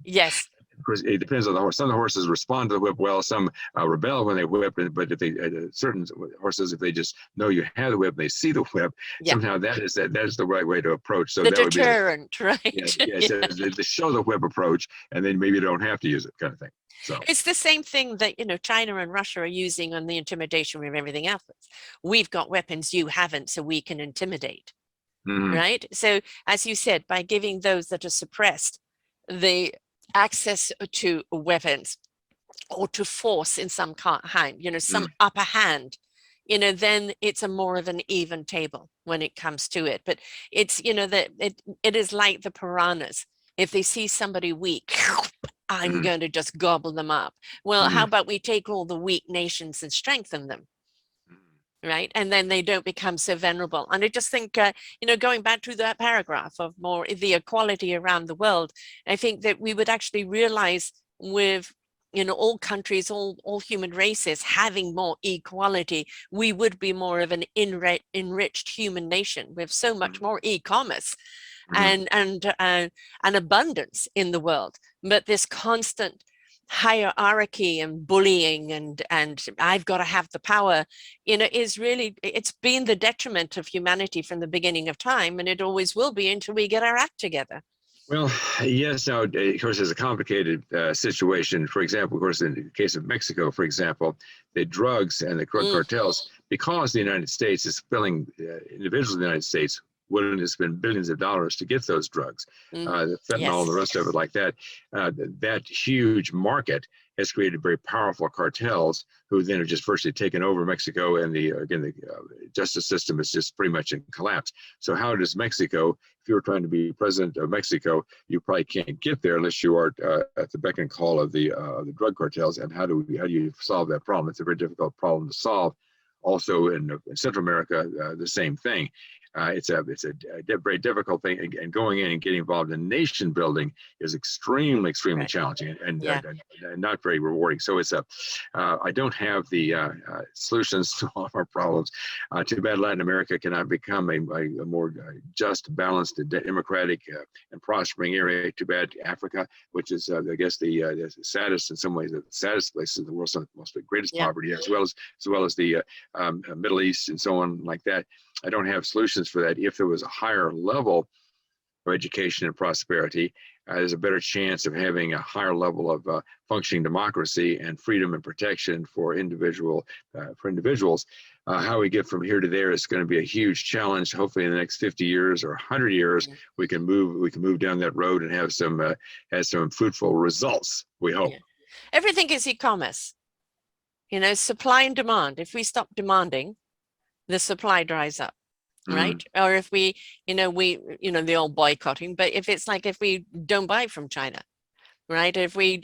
Yes. Of course, it depends on the horse. Some of the horses respond to the whip well. Some rebel when they whip. But if they certain horses, if they just know you have the whip, and they see the whip. Somehow that is the right way to approach. So the that deterrent, would be right? The show the whip approach, and then maybe you don't have to use it, kind of thing. So it's the same thing that China and Russia are using on the intimidation with everything else. We've got weapons you haven't, so we can intimidate, right? So as you said, by giving those that are suppressed the access to weapons or to force in some kind, some upper hand, then it's a more of an even table when it comes to it. But it's, that it is like the piranhas. If they see somebody weak, I'm going to just gobble them up. Well, how about we take all the weak nations and strengthen them? Right. And then they don't become so vulnerable. And I just think, going back to that paragraph of more the equality around the world, I think that we would actually realize with, all countries, all human races having more equality, we would be more of an enriched human nation with so much more e-commerce and abundance in the world. But this constant hierarchy and bullying and I've got to have the power, is really, it's been the detriment of humanity from the beginning of time, and it always will be until we get our act together. Well, yes. Now, of course, there's a complicated situation. For example, of course, in the case of Mexico, for example, the drugs and the drug cartels, because the United States is filling individuals in the United States willing to spend billions of dollars to get those drugs, the fentanyl and the rest of it like that. That huge market has created very powerful cartels who then have just virtually taken over Mexico, and the justice system is just pretty much in collapse. So how does Mexico, if you were trying to be president of Mexico, you probably can't get there unless you are at the beck and call of the drug cartels. And how do you solve that problem? It's a very difficult problem to solve. Also in Central America, the same thing. It's a very difficult thing, and going in and getting involved in nation building is extremely Right. challenging and, Yeah. and not very rewarding. So it's I don't have the solutions to all of our problems. Too bad Latin America cannot become a more just, balanced, democratic, and prospering area. Too bad Africa, which is I guess the saddest, in some ways, the saddest places in the world, some of the most greatest Yeah. poverty, as well as the Middle East and so on like that. I don't have solutions for that. If there was a higher level of education and prosperity, there's a better chance of having a higher level of functioning democracy and freedom and protection for individuals. How we get from here to there is going to be a huge challenge. Hopefully, in the next 50 years or 100 years, we can move down that road and have some fruitful results. We hope. Yeah. Everything is e-commerce. Supply and demand. If we stop demanding, the supply dries up, right? Or if we, the old boycotting, but if we don't buy from China, right? If we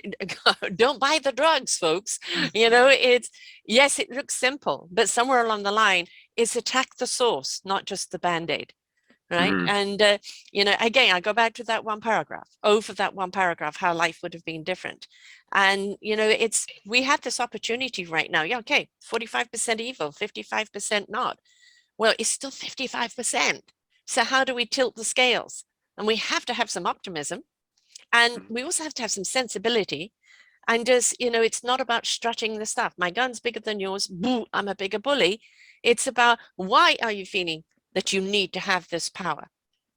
don't buy the drugs, folks, yes, it looks simple, but somewhere along the line, it's attack the source, not just the Band-Aid. Right. And, again, I go back to that one paragraph. For that one paragraph, how life would have been different. And, we have this opportunity right now. Yeah, okay, 45% evil, 55% not. Well, it's still 55%. So how do we tilt the scales? And we have to have some optimism. And we also have to have some sensibility. And just, it's not about strutting the stuff. My gun's bigger than yours. Boo, I'm a bigger bully. It's about, why are you feeling that you need to have this power?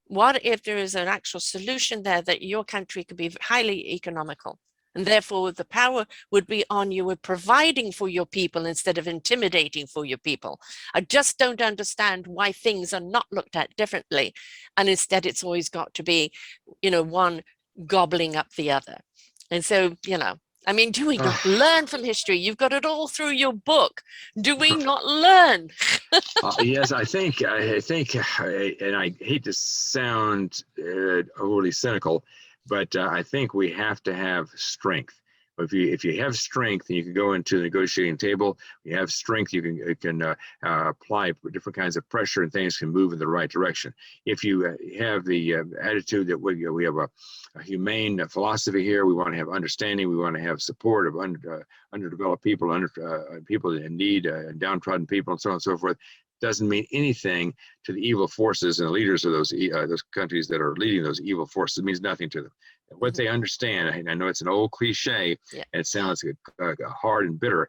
What if there is an actual solution there that your country could be highly economical? And therefore, the power would be on you with providing for your people instead of intimidating for your people. I just don't understand why things are not looked at differently. And instead, it's always got to be, one gobbling up the other. And so, do we not learn from history? You've got it all through your book. Do we not learn? Yes, I think, and I hate to sound overly cynical, but I think we have to have strength. If you have strength, and you can go into the negotiating table, you have strength, you can apply different kinds of pressure, and things can move in the right direction. If you have the attitude that we have a humane philosophy here, we want to have understanding, we want to have support of underdeveloped people, people in need, downtrodden people, and so on and so forth, doesn't mean anything to the evil forces and the leaders of those countries that are leading those evil forces. It means nothing to them. What they understand, and I know it's an old cliche, and it sounds hard and bitter,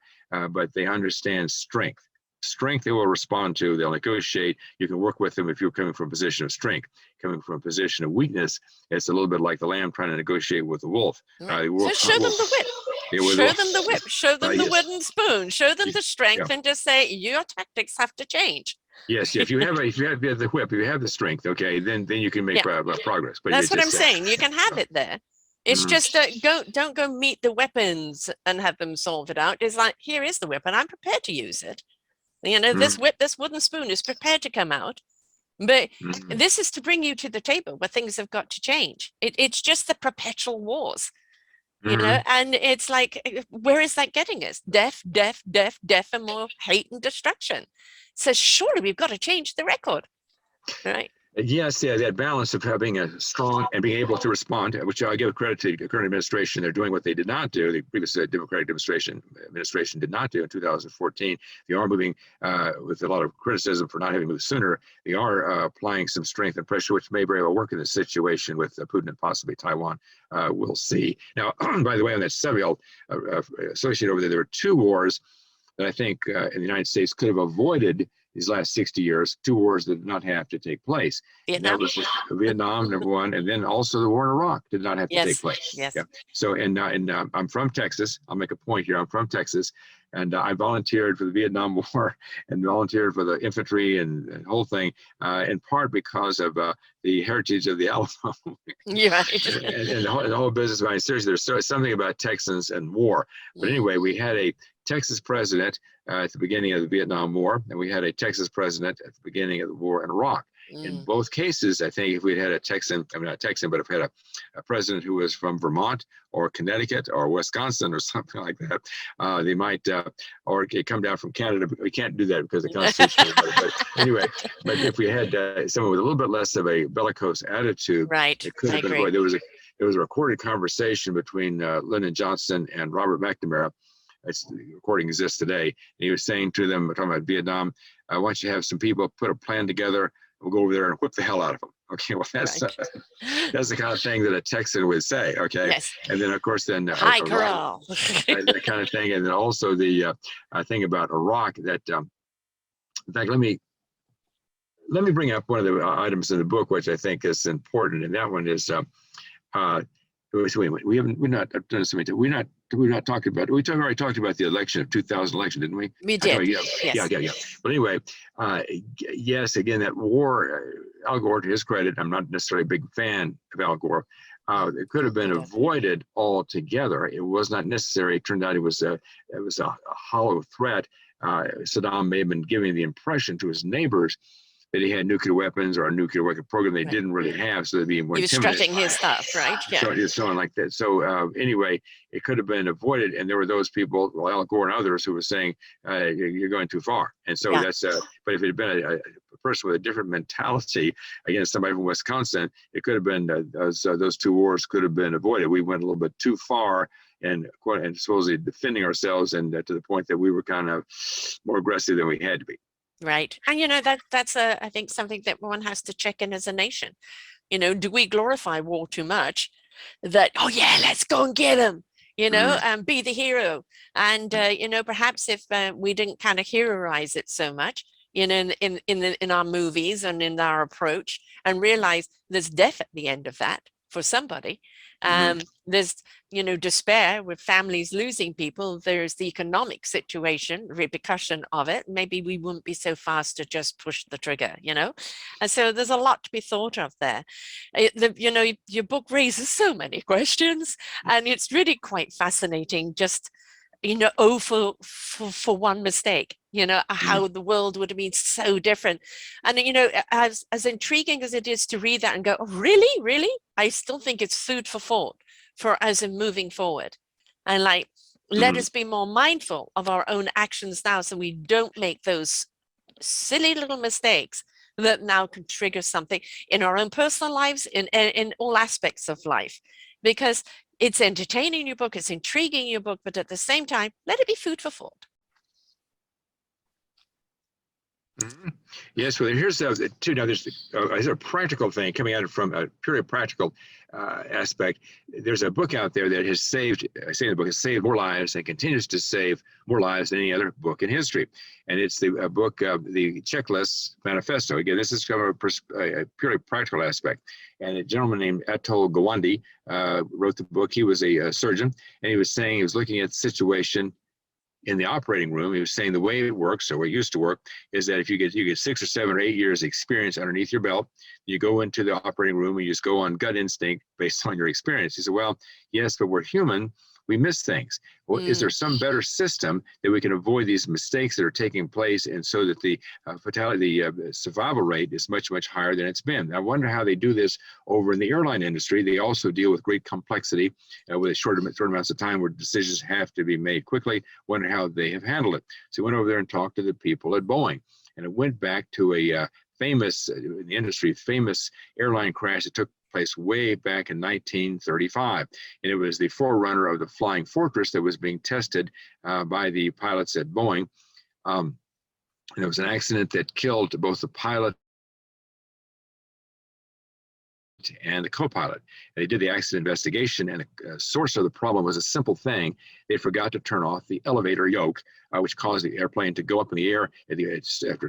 but they understand strength. Strength they will respond to, they'll negotiate. You can work with them if you're coming from a position of strength. Coming from a position of weakness, it's a little bit like the lamb trying to negotiate with the wolf. So show them the whip. Show them the whip. Show them the wooden spoon. Show them the strength, and just say your tactics have to change. Yes, if you have the whip, if you have the strength, okay, then you can make progress. But that's what I'm saying. You can have it there. It's just don't go meet the weapons and have them solve it out. It's like, here is the whip, and I'm prepared to use it. This whip, this wooden spoon is prepared to come out. But this is to bring you to the table where things have got to change. It's just the perpetual wars, and it's like, where is that getting us? Death, and more hate and destruction. So surely we've got to change the record, right? Yes, that balance of having a strong and being able to respond, which I give credit to the current administration. They're doing what they did not do. The previous Democratic administration did not do in 2014. They are moving with a lot of criticism for not having moved sooner. They are applying some strength and pressure, which may very well work in this situation with Putin and possibly Taiwan. We'll see. Now, by the way, on that subject, associated over there are two wars that I think in the United States could have avoided these last 60 years, two wars that did not have to take place. That was Vietnam, number one, and then also the war in Iraq did not have to take place. Yes. Yeah. So, and I'm from Texas. I'll make a point here. I'm from Texas, and I volunteered for the Vietnam War and volunteered for the infantry and whole thing, in part because of the heritage of the Alamo. Yeah. and the whole business. I mean, seriously, there's something about Texans and war. But anyway, we had a Texas president at the beginning of the Vietnam War, and we had a Texas president at the beginning of the war in Iraq. In Mm. both cases, I think if we'd had a Texan, I mean, not Texan, but if we had a president who was from Vermont or Connecticut or Wisconsin or something like that, they might, or it come down from Canada. We can't do that because of the Constitution. but anyway, but if we had someone with a little bit less of a bellicose attitude, Right. it could I have been agree. avoided. There was a recorded conversation between Lyndon Johnson and Robert McNamara. The recording exists today. And he was saying to them, talking about Vietnam, I want you to have some people put a plan together. We'll go over there and whip the hell out of them. Okay, well, that's Right. that's the kind of thing that a Texan would say. Okay, Yes. and then of course Hi, Iraq, Corral. that kind of thing, and then also the thing about Iraq. That in fact, let me bring up one of the items in the book which I think is important, and that one is we've not talked about. Already talked about the election of 2000 election, didn't we? We did. Yeah. But anyway, yes, again, that war, Al Gore, to his credit, I'm not necessarily a big fan of Al Gore. It could have been avoided altogether. It was not necessary. It turned out it was a hollow threat. Saddam may have been giving the impression to his neighbors that he had nuclear weapons or a nuclear weapon program they didn't really have, so they'd be more intimidated. He was strutting his stuff, right? Yeah. So on like that. So anyway, it could have been avoided, and there were those people, well, Al Gore and others, who were saying you're going too far. And so that's. But if it had been a person with a different mentality, again, somebody from Wisconsin, it could have been those two wars could have been avoided. We went a little bit too far. And supposedly defending ourselves, and to the point that we were kind of more aggressive than we had to be. Right. And that's I think something that one has to check in as a nation. Do we glorify war too much that, oh yeah, let's go and get them, and be the hero. And perhaps if we didn't kind of heroize it so much, in our movies and in our approach, and realize there's death at the end of that for somebody. There's despair with families losing people. There's the economic situation, repercussion of it. Maybe we wouldn't be so fast to just push the trigger, and so there's a lot to be thought of there. Your book raises so many questions, and it's really quite fascinating. Just for one mistake, how the world would have been so different. And as intriguing as it is to read that and go, oh, really, I still think it's food for thought for us in moving forward. And let us be more mindful of our own actions now, so we don't make those silly little mistakes that now can trigger something in our own personal lives, in all aspects of life. Because it's entertaining, your book, it's intriguing, your book, but at the same time, let it be food for thought. Yes, well, here's too. Now, there's a practical thing coming out from a purely practical aspect. There's a book out there that has saved, I say in the book, has saved more lives and continues to save more lives than any other book in history. And it's the book, the Checklist Manifesto. Again, this is from a purely practical aspect. And a gentleman named Atul Gawande wrote the book. He was a surgeon, and he was saying, he was looking at the situation in the operating room. He was saying the way it works, or what used to work, is that if you get 6 or 7 or 8 years experience underneath your belt, you go into the operating room and you just go on gut instinct based on your experience. He said, well, yes, but we're human. We miss things. Well, is there some better system that we can avoid these mistakes that are taking place, and so that the fatality, the survival rate is much, much higher than it's been? I wonder how they do this over in the airline industry. They also deal with great complexity with short amounts of time where decisions have to be made quickly. Wonder how they have handled it. So he went over there and talked to the people at Boeing, and it went back to a famous, in the industry, famous airline crash that took place way back in 1935. And it was the forerunner of the Flying Fortress that was being tested by the pilots at Boeing. And it was an accident that killed both the pilot and the co-pilot. They did the accident investigation, and the source of the problem was a simple thing. They forgot to turn off the elevator yoke, which caused the airplane to go up in the air.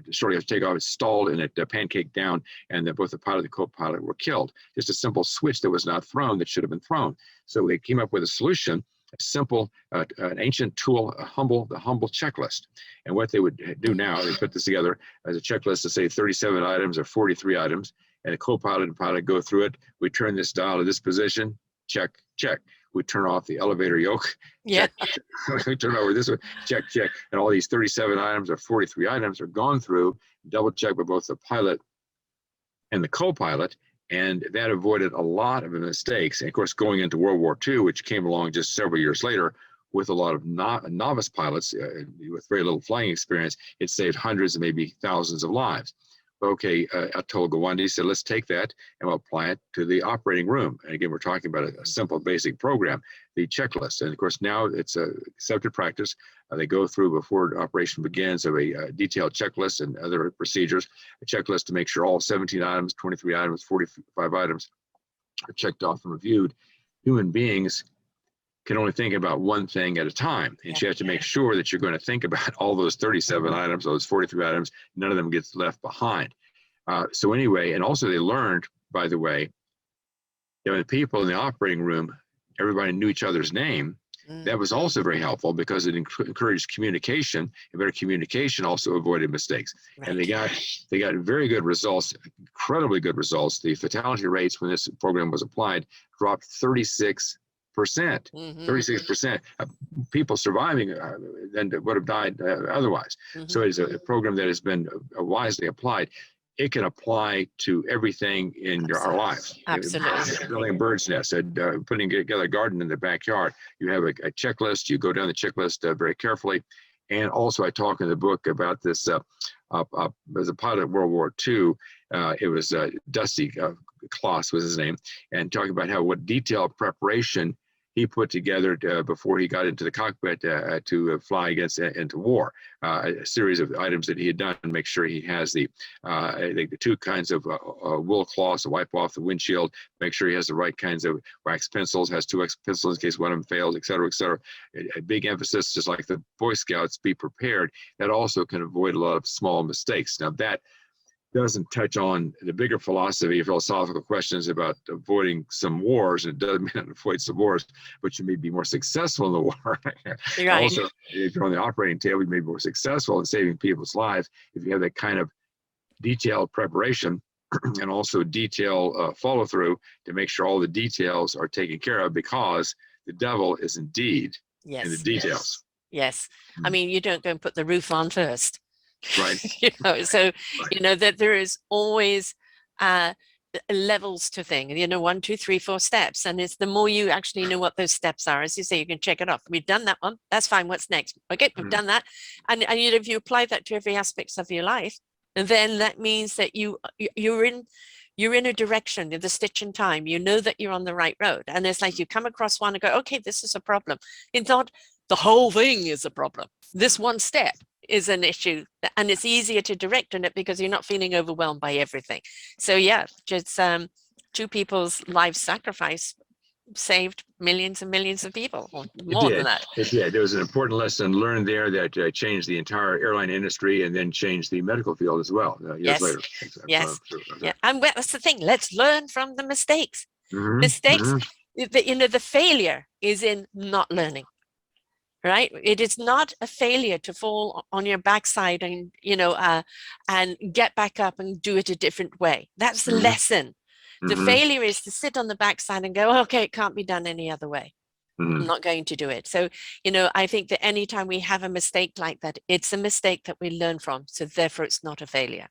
Shortly after takeoff, it stalled and it pancaked down, and both the pilot and the co-pilot were killed. Just a simple switch that was not thrown that should have been thrown. So they came up with a solution, a simple, an ancient tool, the humble checklist. And what they would do now, they put this together as a checklist to say 37 items or 43 items, and a co-pilot and pilot go through it. We turn this dial to this position, check, check. We turn off the elevator yoke, check. We turn over this one, check, check. And all these 37 items or 43 items are gone through, double checked by both the pilot and the co-pilot, and that avoided a lot of mistakes. And of course, going into World War II, which came along just several years later, with a lot of novice pilots with very little flying experience, it saved hundreds and maybe thousands of lives. Okay, Atul Gawande said, let's take that and we'll apply it to the operating room. And again, we're talking about a simple basic program, the checklist. And of course, now it's a accepted practice. They go through before operation begins of a detailed checklist and other procedures, a checklist to make sure all 17 items, 23 items, 45 items are checked off and reviewed. Human beings can only think about one thing at a time. And you have to make sure that you're going to think about all those 37 items, those 43 items, none of them gets left behind. So anyway, and also they learned, by the way, that when the people in the operating room, everybody knew each other's name. That was also very helpful because it encouraged communication, and better communication also avoided mistakes. Right. And they got very good results, incredibly good results. The fatality rates when this program was applied dropped 36%. 36% of people surviving than would have died otherwise. So it's a program that has been wisely applied. It can apply to everything in our lives. Absolutely. Building a bird's nest, putting together a garden in the backyard. You have a checklist. You go down the checklist very carefully. And also, I talk in the book about this. As a pilot of World War II, it was Dusty Kloss was his name, and talking about what detailed preparation he put together before he got into the cockpit to fly into war. A series of items that he had done to make sure he has the two kinds of wool cloths to wipe off the windshield, make sure he has the right kinds of wax pencils, has 2 wax pencils in case one of them fails, et cetera, et cetera. A big emphasis, just like the Boy Scouts, be prepared. That also can avoid a lot of small mistakes. Now that doesn't touch on the bigger philosophical questions about avoiding some wars. And it doesn't mean avoid some wars, but you may be more successful in the war. Right. Also, if you're on the operating table, you may be more successful in saving people's lives if you have that kind of detailed preparation and also detailed follow through to make sure all the details are taken care of, because the devil is indeed in the details. Yes. I mean, you don't go and put the roof on first. Right. So right. That there is always levels to things, 1, 2, 3, 4 steps, and it's the more you actually know what those steps are, as you say, you can check it off. We've done that one, that's fine, what's next? Okay, we've done that. And if you apply that to every aspect of your life, then that means that you're in a direction, the stitch in time, that you're on the right road. And it's like you come across one and go, okay, this is a problem. It's not the whole thing is a problem. This one step is an issue, and it's easier to direct on it because you're not feeling overwhelmed by everything. So yeah, just 2 people's lives sacrifice saved millions and millions of people, or more than that. It did. There was an important lesson learned there that changed the entire airline industry and then changed the medical field as well years later. Yes. Yeah. And that's the thing. Let's learn from the mistakes. Mistakes. The failure is in not learning. Right? It is not a failure to fall on your backside and, and get back up and do it a different way. That's the lesson. The failure is to sit on the backside and go, okay, it can't be done any other way. I'm not going to do it. So, I think that anytime we have a mistake like that, it's a mistake that we learn from. So therefore, it's not a failure.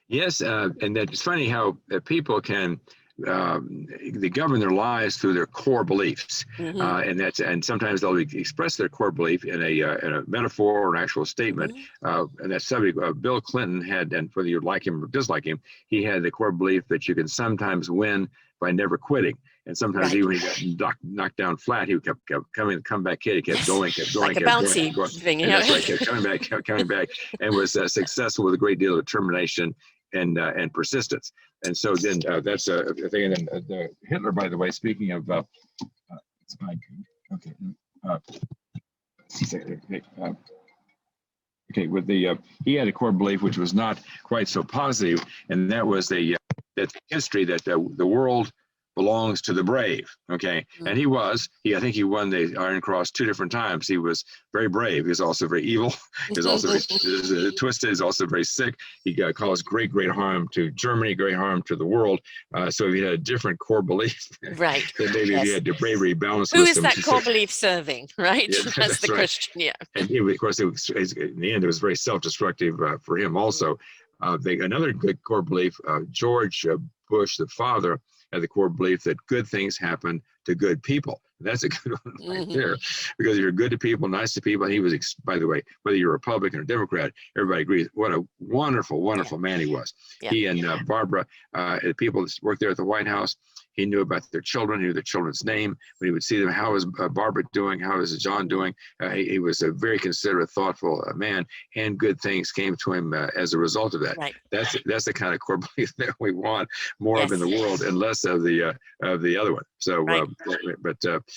Yes. And that's funny how people can they govern their lives through their core beliefs, and sometimes they'll express their core belief in a metaphor or an actual statement. And that subject, Bill Clinton had, and whether you like him or dislike him, he had the core belief that you can sometimes win by never quitting. And sometimes even when he got knocked down flat, he kept coming, comeback kid. He kept going, like a bouncy thing. That's right, kept coming back, and was successful with a great deal of determination and persistence. And so then that's a thing. And then Hitler, by the way, speaking of, with he had a core belief which was not quite so positive, and that was that history that the world belongs to the brave. Okay. And I think he won the Iron Cross 2 different times. He was very brave. He was also very evil. He was also very twisted. He's also very sick. He caused great harm to Germany, great harm to the world. So he had a different core belief. Right. That maybe he had the bravery balance. Who is that core belief serving? Right. Yeah, that's the right. question. Yeah. And of course, in the end, it was very self-destructive for him also. Another good core belief, George Bush, the father, had the core belief that good things happen to good people. That's a good one right there, because if you're good to people, nice to people, he was, by the way, whether you're a Republican or Democrat, everybody agrees what a wonderful, wonderful man he was. Yeah. He and Barbara, the people that worked there at the White House, he knew about their children, he knew their children's name. When he would see them, how is Barbara doing? How is John doing? He was a very considerate, thoughtful man, and good things came to him as a result of that. Right. That's the kind of core belief that we want more Yes. of in the world, and less of the other one. So, Right.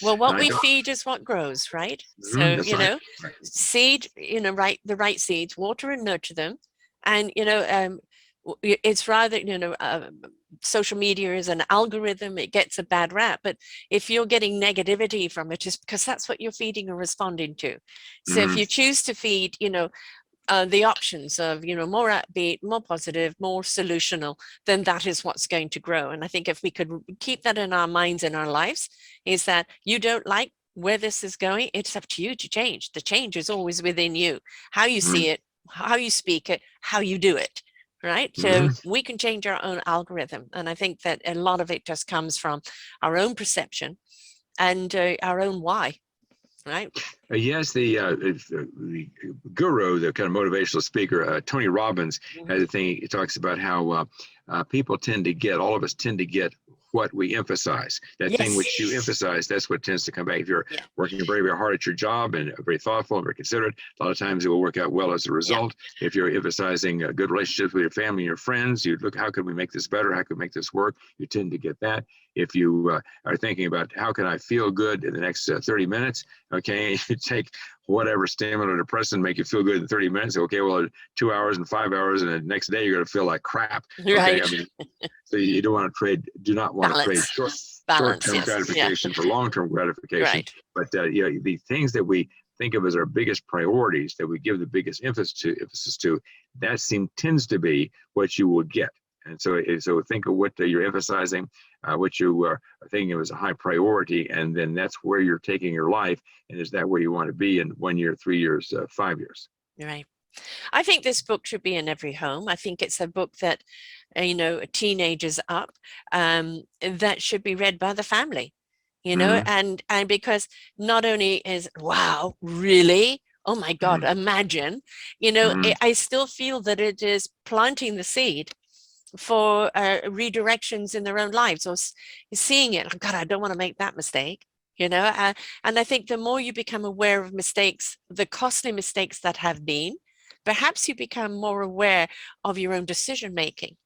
well, what we feed is what grows, right? So, that's you right. know, seed, you know, the right seeds, water and nurture them. And, you know, it's rather, you know, social media is an algorithm, it gets a bad rap, but if you're getting negativity from it, it's because that's what you're feeding or responding to. So if you choose to feed, you know, the options of, you know, more upbeat, more positive, more solutional, then that is what's going to grow. And I think if we could keep that in our minds, in our lives, is that you don't like where this is going, it's up to you to change. The change is always within you. How you see it, how you speak it, how you do it, right? So we can change our own algorithm. And I think that a lot of it just comes from our own perception and our own why. Right. Yes, the guru, the kind of motivational speaker, Tony Robbins, has a thing. He talks about how people tend to get, all of us tend to get what we emphasize. That thing which you emphasize, that's what tends to come back. If you're working very, very hard at your job and very thoughtful and very considerate, a lot of times it will work out well as a result. If you're emphasizing good relationships with your family and your friends, you look, how can we make this better? How can we make this work? You tend to get that. If you are thinking about how can I feel good in the next 30 minutes, okay, you take whatever stimulant or depressant make you feel good in 30 minutes. Okay, well, 2 hours and 5 hours, and the next day you're going to feel like crap. Okay, right. I mean, so you don't want to trade, do not want to trade short-term gratification for long-term gratification. Right. But you know, the things that we think of as our biggest priorities, that we give the biggest emphasis to, that tends to be what you will get. And so think of what you're emphasizing, what you are thinking of as a high priority, and then that's where you're taking your life. And is that where you want to be in 1 year, 3 years, 5 years? Right. I think this book should be in every home. I think it's a book that, you know, teenagers up, that should be read by the family, you know, and because not only is, wow, really? Oh my God, imagine, you know, I still feel that it is planting the seed for redirections in their own lives, or seeing it, oh God, I don't want to make that mistake, you know. And I think the more you become aware of mistakes, the costly mistakes that have been, perhaps you become more aware of your own decision making,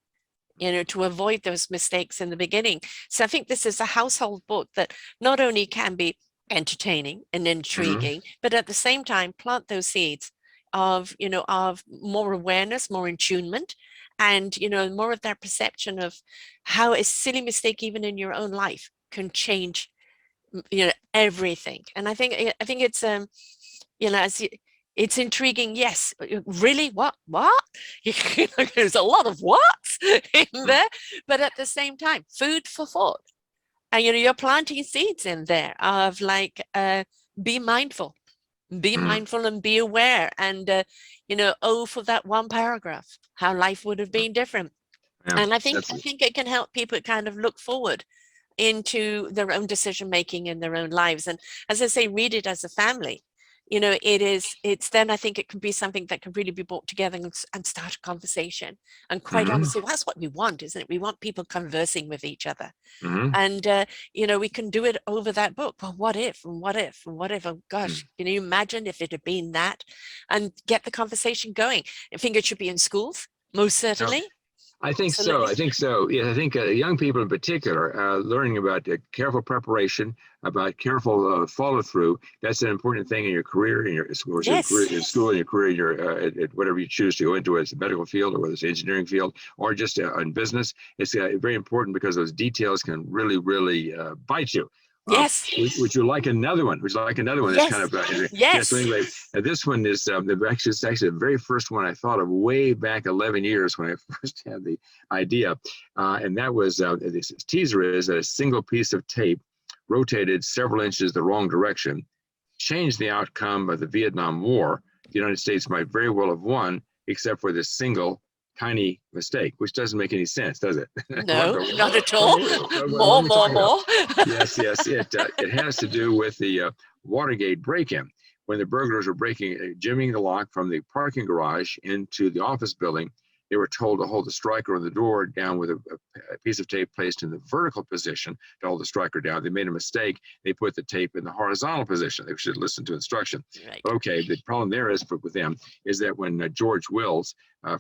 you know, to avoid those mistakes in the beginning. So I think this is a household book that not only can be entertaining and intriguing, but at the same time plant those seeds of, you know, of more awareness, more attunement, and, you know, more of that perception of how a silly mistake, even in your own life, can change, you know, everything. And I think it's you know, it's intriguing. Yes, really, what there's a lot of what's in there, but at the same time, food for thought. And, you know, you're planting seeds in there of like, be mindful and be aware, and you know, oh, for that one paragraph, how life would have been different. And I think it can help people kind of look forward into their own decision making in their own lives. And as I say, read it as a family. You know, it's then I think it can be something that can really be brought together and start a conversation. And quite honestly, that's what we want, isn't it? We want people conversing with each other. And you know, we can do it over that book. Well, what if, and what if, and what if? Oh gosh, can you imagine if it had been that? And get the conversation going. I think it should be in schools, most certainly. I think so. I think so. Yeah, I think young people in particular, learning about careful preparation, about careful follow through. That's an important thing in your career, in your school, in school, in your career, in your at whatever you choose to go into, whether it's a medical field or whether it's engineering field or just in business. It's very important because those details can really, really bite you. Yes. Would you like another one? Would you like another one? Yes. That's kind of yes. So anyway, this one is it's actually the very first one I thought of way back 11 years when I first had the idea, and that was this teaser is that a single piece of tape rotated several inches the wrong direction, changed the outcome of the Vietnam War. The United States might very well have won, except for this single tiny mistake, which doesn't make any sense, does it? No, not at all. What are More, we more, talking about? more. Yes, it has to do with the Watergate break-in. When the burglars were jimmying the lock from the parking garage into the office building, they were told to hold the striker on the door down with a piece of tape placed in the vertical position to hold the striker down. They made a mistake. They put the tape in the horizontal position. They should listen to instruction. Right. Okay, the problem there is with them is that when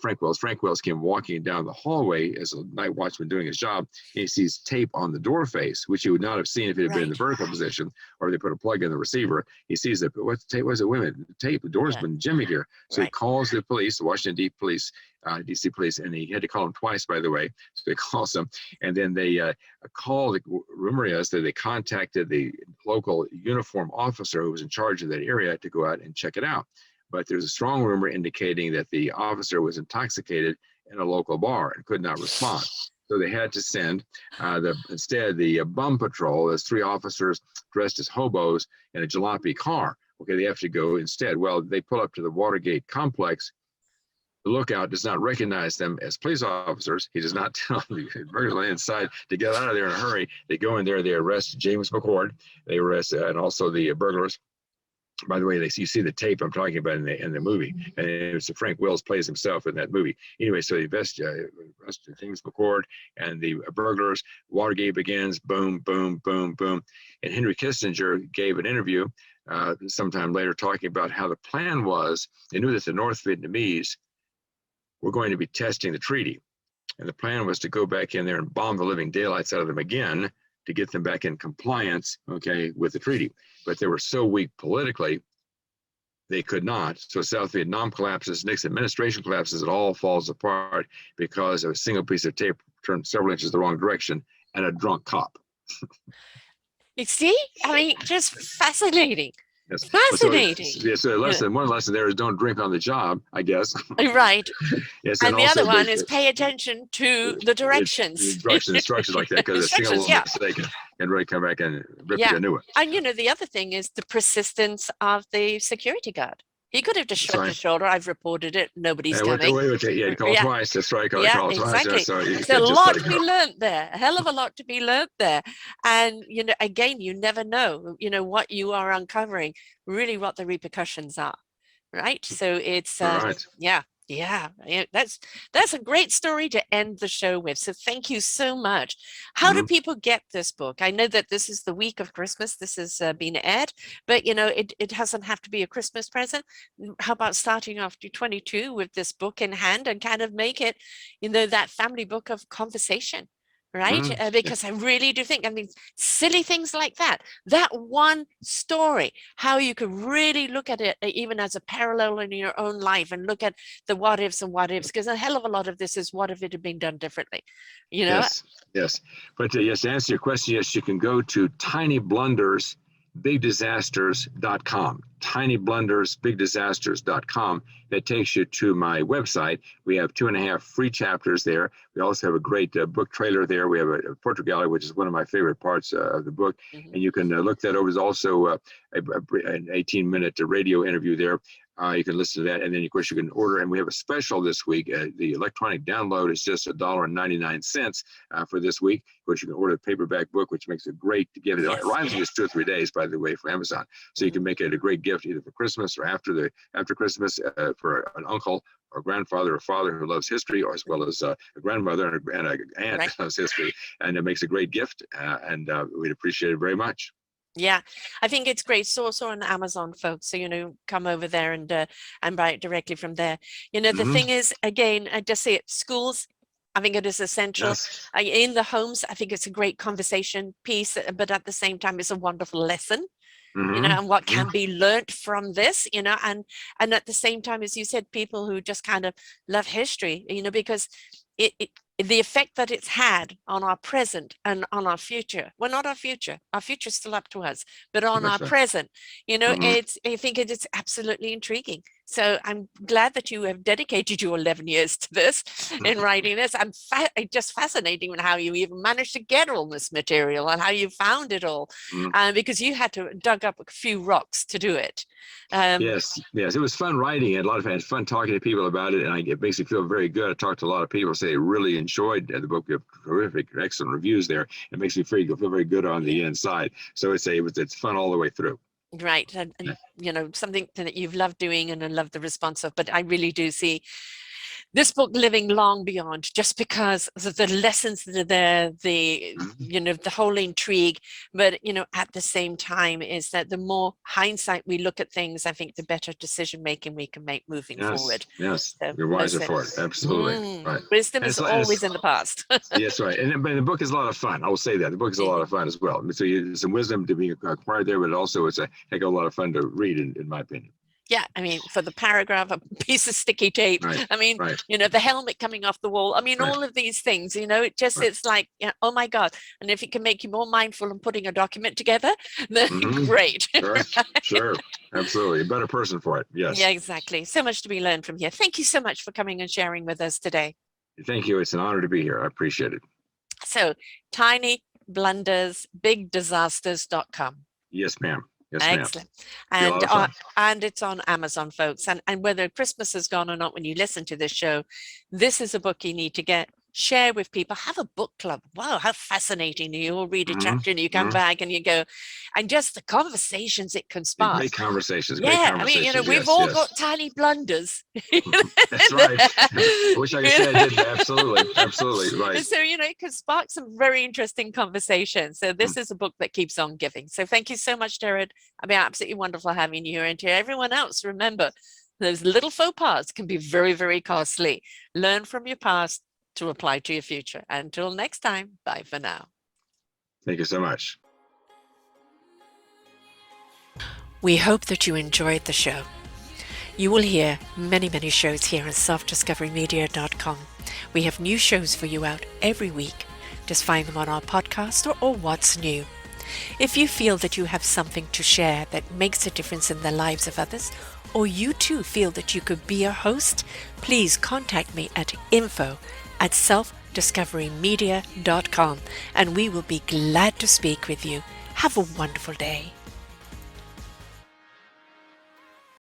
Frank Wills came walking down the hallway as a night watchman doing his job, and he sees tape on the door face, which he would not have seen if it had been in the vertical position or they put a plug in the receiver. He sees that, what's the tape? What's it? Women, the tape, the door's been jimmied here. So he calls the police, the Washington DC police, and he had to call them twice, by the way. So he calls them, and then they call. The rumor is that they contacted the local uniform officer who was in charge of that area to go out and check it out. But there's a strong rumor indicating that the officer was intoxicated in a local bar and could not respond. So they had to send instead the bum patrol. There's 3 officers dressed as hobos in a jalopy car. Okay, they have to go instead. Well, they pull up to the Watergate complex. The lookout does not recognize them as police officers. He does not tell the burglar inside to get out of there in a hurry. They go in there, they arrest James McCord. They arrest and also the burglars. By the way, you see the tape I'm talking about in the movie, and it's Frank Wills plays himself in that movie. Anyway, so they arrest James McCord and the burglars. Watergate begins. Boom, boom, boom, boom. And Henry Kissinger gave an interview sometime later talking about how the plan was. They knew that the North Vietnamese were going to be testing the treaty, and the plan was to go back in there and bomb the living daylights out of them again to get them back in compliance, okay, with the treaty. But they were so weak politically, they could not. So South Vietnam collapses, Nixon administration collapses, it all falls apart because of a single piece of tape turned several inches the wrong direction and a drunk cop. You see? I mean, just fascinating. Yes. Fascinating. So one lesson there is don't drink on the job, I guess. Right. Yes, and the other one is pay attention to the directions. Instructions like that, because a single little mistake can really come back and rip you a new one. And the other thing is the persistence of the security guard. He could have just shrugged his shoulder. I've reported it. Nobody's coming. You call twice. That's right. Call exactly. twice. So there's a lot to be learned there. A hell of a lot to be learned there. And again, you never know. What you are uncovering, really, what the repercussions are. Right. So it's Yeah, that's a great story to end the show with. So thank you so much. How do people get this book? I know that this is the week of Christmas. This is being aired, but it doesn't have to be a Christmas present. How about starting off 2022 with this book in hand and kind of make it, that family book of conversation. Right? Because I really do think, silly things like that one story, how you could really look at it even as a parallel in your own life and look at the what ifs and what ifs, because a hell of a lot of this is what if it had been done differently, Yes. But yes, to answer your question, yes, you can go to Tiny Blunders bigdisasters.com, tinyblundersbigdisasters.com. That takes you to my website. We have 2.5 free chapters there. We also have a great book trailer there. We have a portrait gallery, which is one of my favorite parts of the book. And you can look that over. There's also an 18-minute radio interview there. You can listen to that, and then of course you can order. And we have a special this week. The electronic download is just $1.99 for this week. Of course, you can order the paperback book, which makes a great gift. It arrives in just 2 or 3 days, by the way, for Amazon. So you can make it a great gift either for Christmas or after Christmas for an uncle or grandfather or father who loves history, or as well as a grandmother and an aunt who loves history. And it makes a great gift, and we'd appreciate it very much. Yeah, I think it's great. So also on Amazon, folks. So, come over there and buy it directly from there. The thing is, again, I just say it, schools, I think it is essential. Yes. In the homes, I think it's a great conversation piece, but at the same time, it's a wonderful lesson. And what can be learned from this, and at the same time, as you said, people who just kind of love history, because the effect that it's had on our present and on our future, well, not our future's still up to us, but on our present, I think it is absolutely intriguing. So I'm glad that you have dedicated your 11 years to this in writing this. It's just fascinating with how you even managed to get all this material and how you found it all, because you had to dug up a few rocks to do it. Yes, it was fun writing it. A lot of fun talking to people about it, and it makes me feel very good. I talked to a lot of people say they really enjoyed the book. You have terrific, excellent reviews there. It makes me feel very good on the inside. So it's fun all the way through. Right, and you know, something that you've loved doing and I love the response of. But I really do see this book living long beyond, just because of the lessons that are there, the you know, the whole intrigue. But you know, at the same time, is that the more hindsight we look at things, I think the better decision making we can make moving forward. Yes, So, you're wiser for it. Absolutely, right. Wisdom is always in the past. Yes, right. And the book is a lot of fun. I will say that the book is a lot of fun as well. So there's some wisdom to be acquired there, but also it's a heck of a lot of fun to read, in my opinion. Yeah, I mean, for the paragraph, a piece of sticky tape. Right, I mean, you know, the helmet coming off the wall. I mean, all of these things, you know, it just, it's like, you know, oh my God. And if it can make you more mindful in putting a document together, then great. Sure, absolutely. A better person for it. Yes. Yeah, exactly. So much to be learned from here. Thank you so much for coming and sharing with us today. Thank you. It's an honor to be here. I appreciate it. So, Tiny Blunders, bigdisasters.com. Yes, ma'am. Yes, excellent. And it's on Amazon, folks. And whether Christmas has gone or not, when you listen to this show, this is a book you need to get. Share with people. Have a book club. Wow, how fascinating. You all read a chapter and you come back and you go, and just the conversations it can spark. Great conversations. Yeah, I mean, you know, we've all got tiny blunders. That's right. I wish I could say I did. Absolutely. Right. So, you know, it can spark some very interesting conversations. So this is a book that keeps on giving. So thank you so much, Jared. I've been absolutely wonderful having you here. And to everyone else, remember, those little faux pas can be very, very costly. Learn from your past to apply to your future. Until next time, bye for now. Thank you so much. We hope that you enjoyed the show. You will hear many, many shows here on selfdiscoverymedia.com. We have new shows for you out every week. Just find them on our podcast or What's New. If you feel that you have something to share that makes a difference in the lives of others, or you too feel that you could be a host, please contact me at info@selfdiscoverymedia.com and we will be glad to speak with you. Have a wonderful day.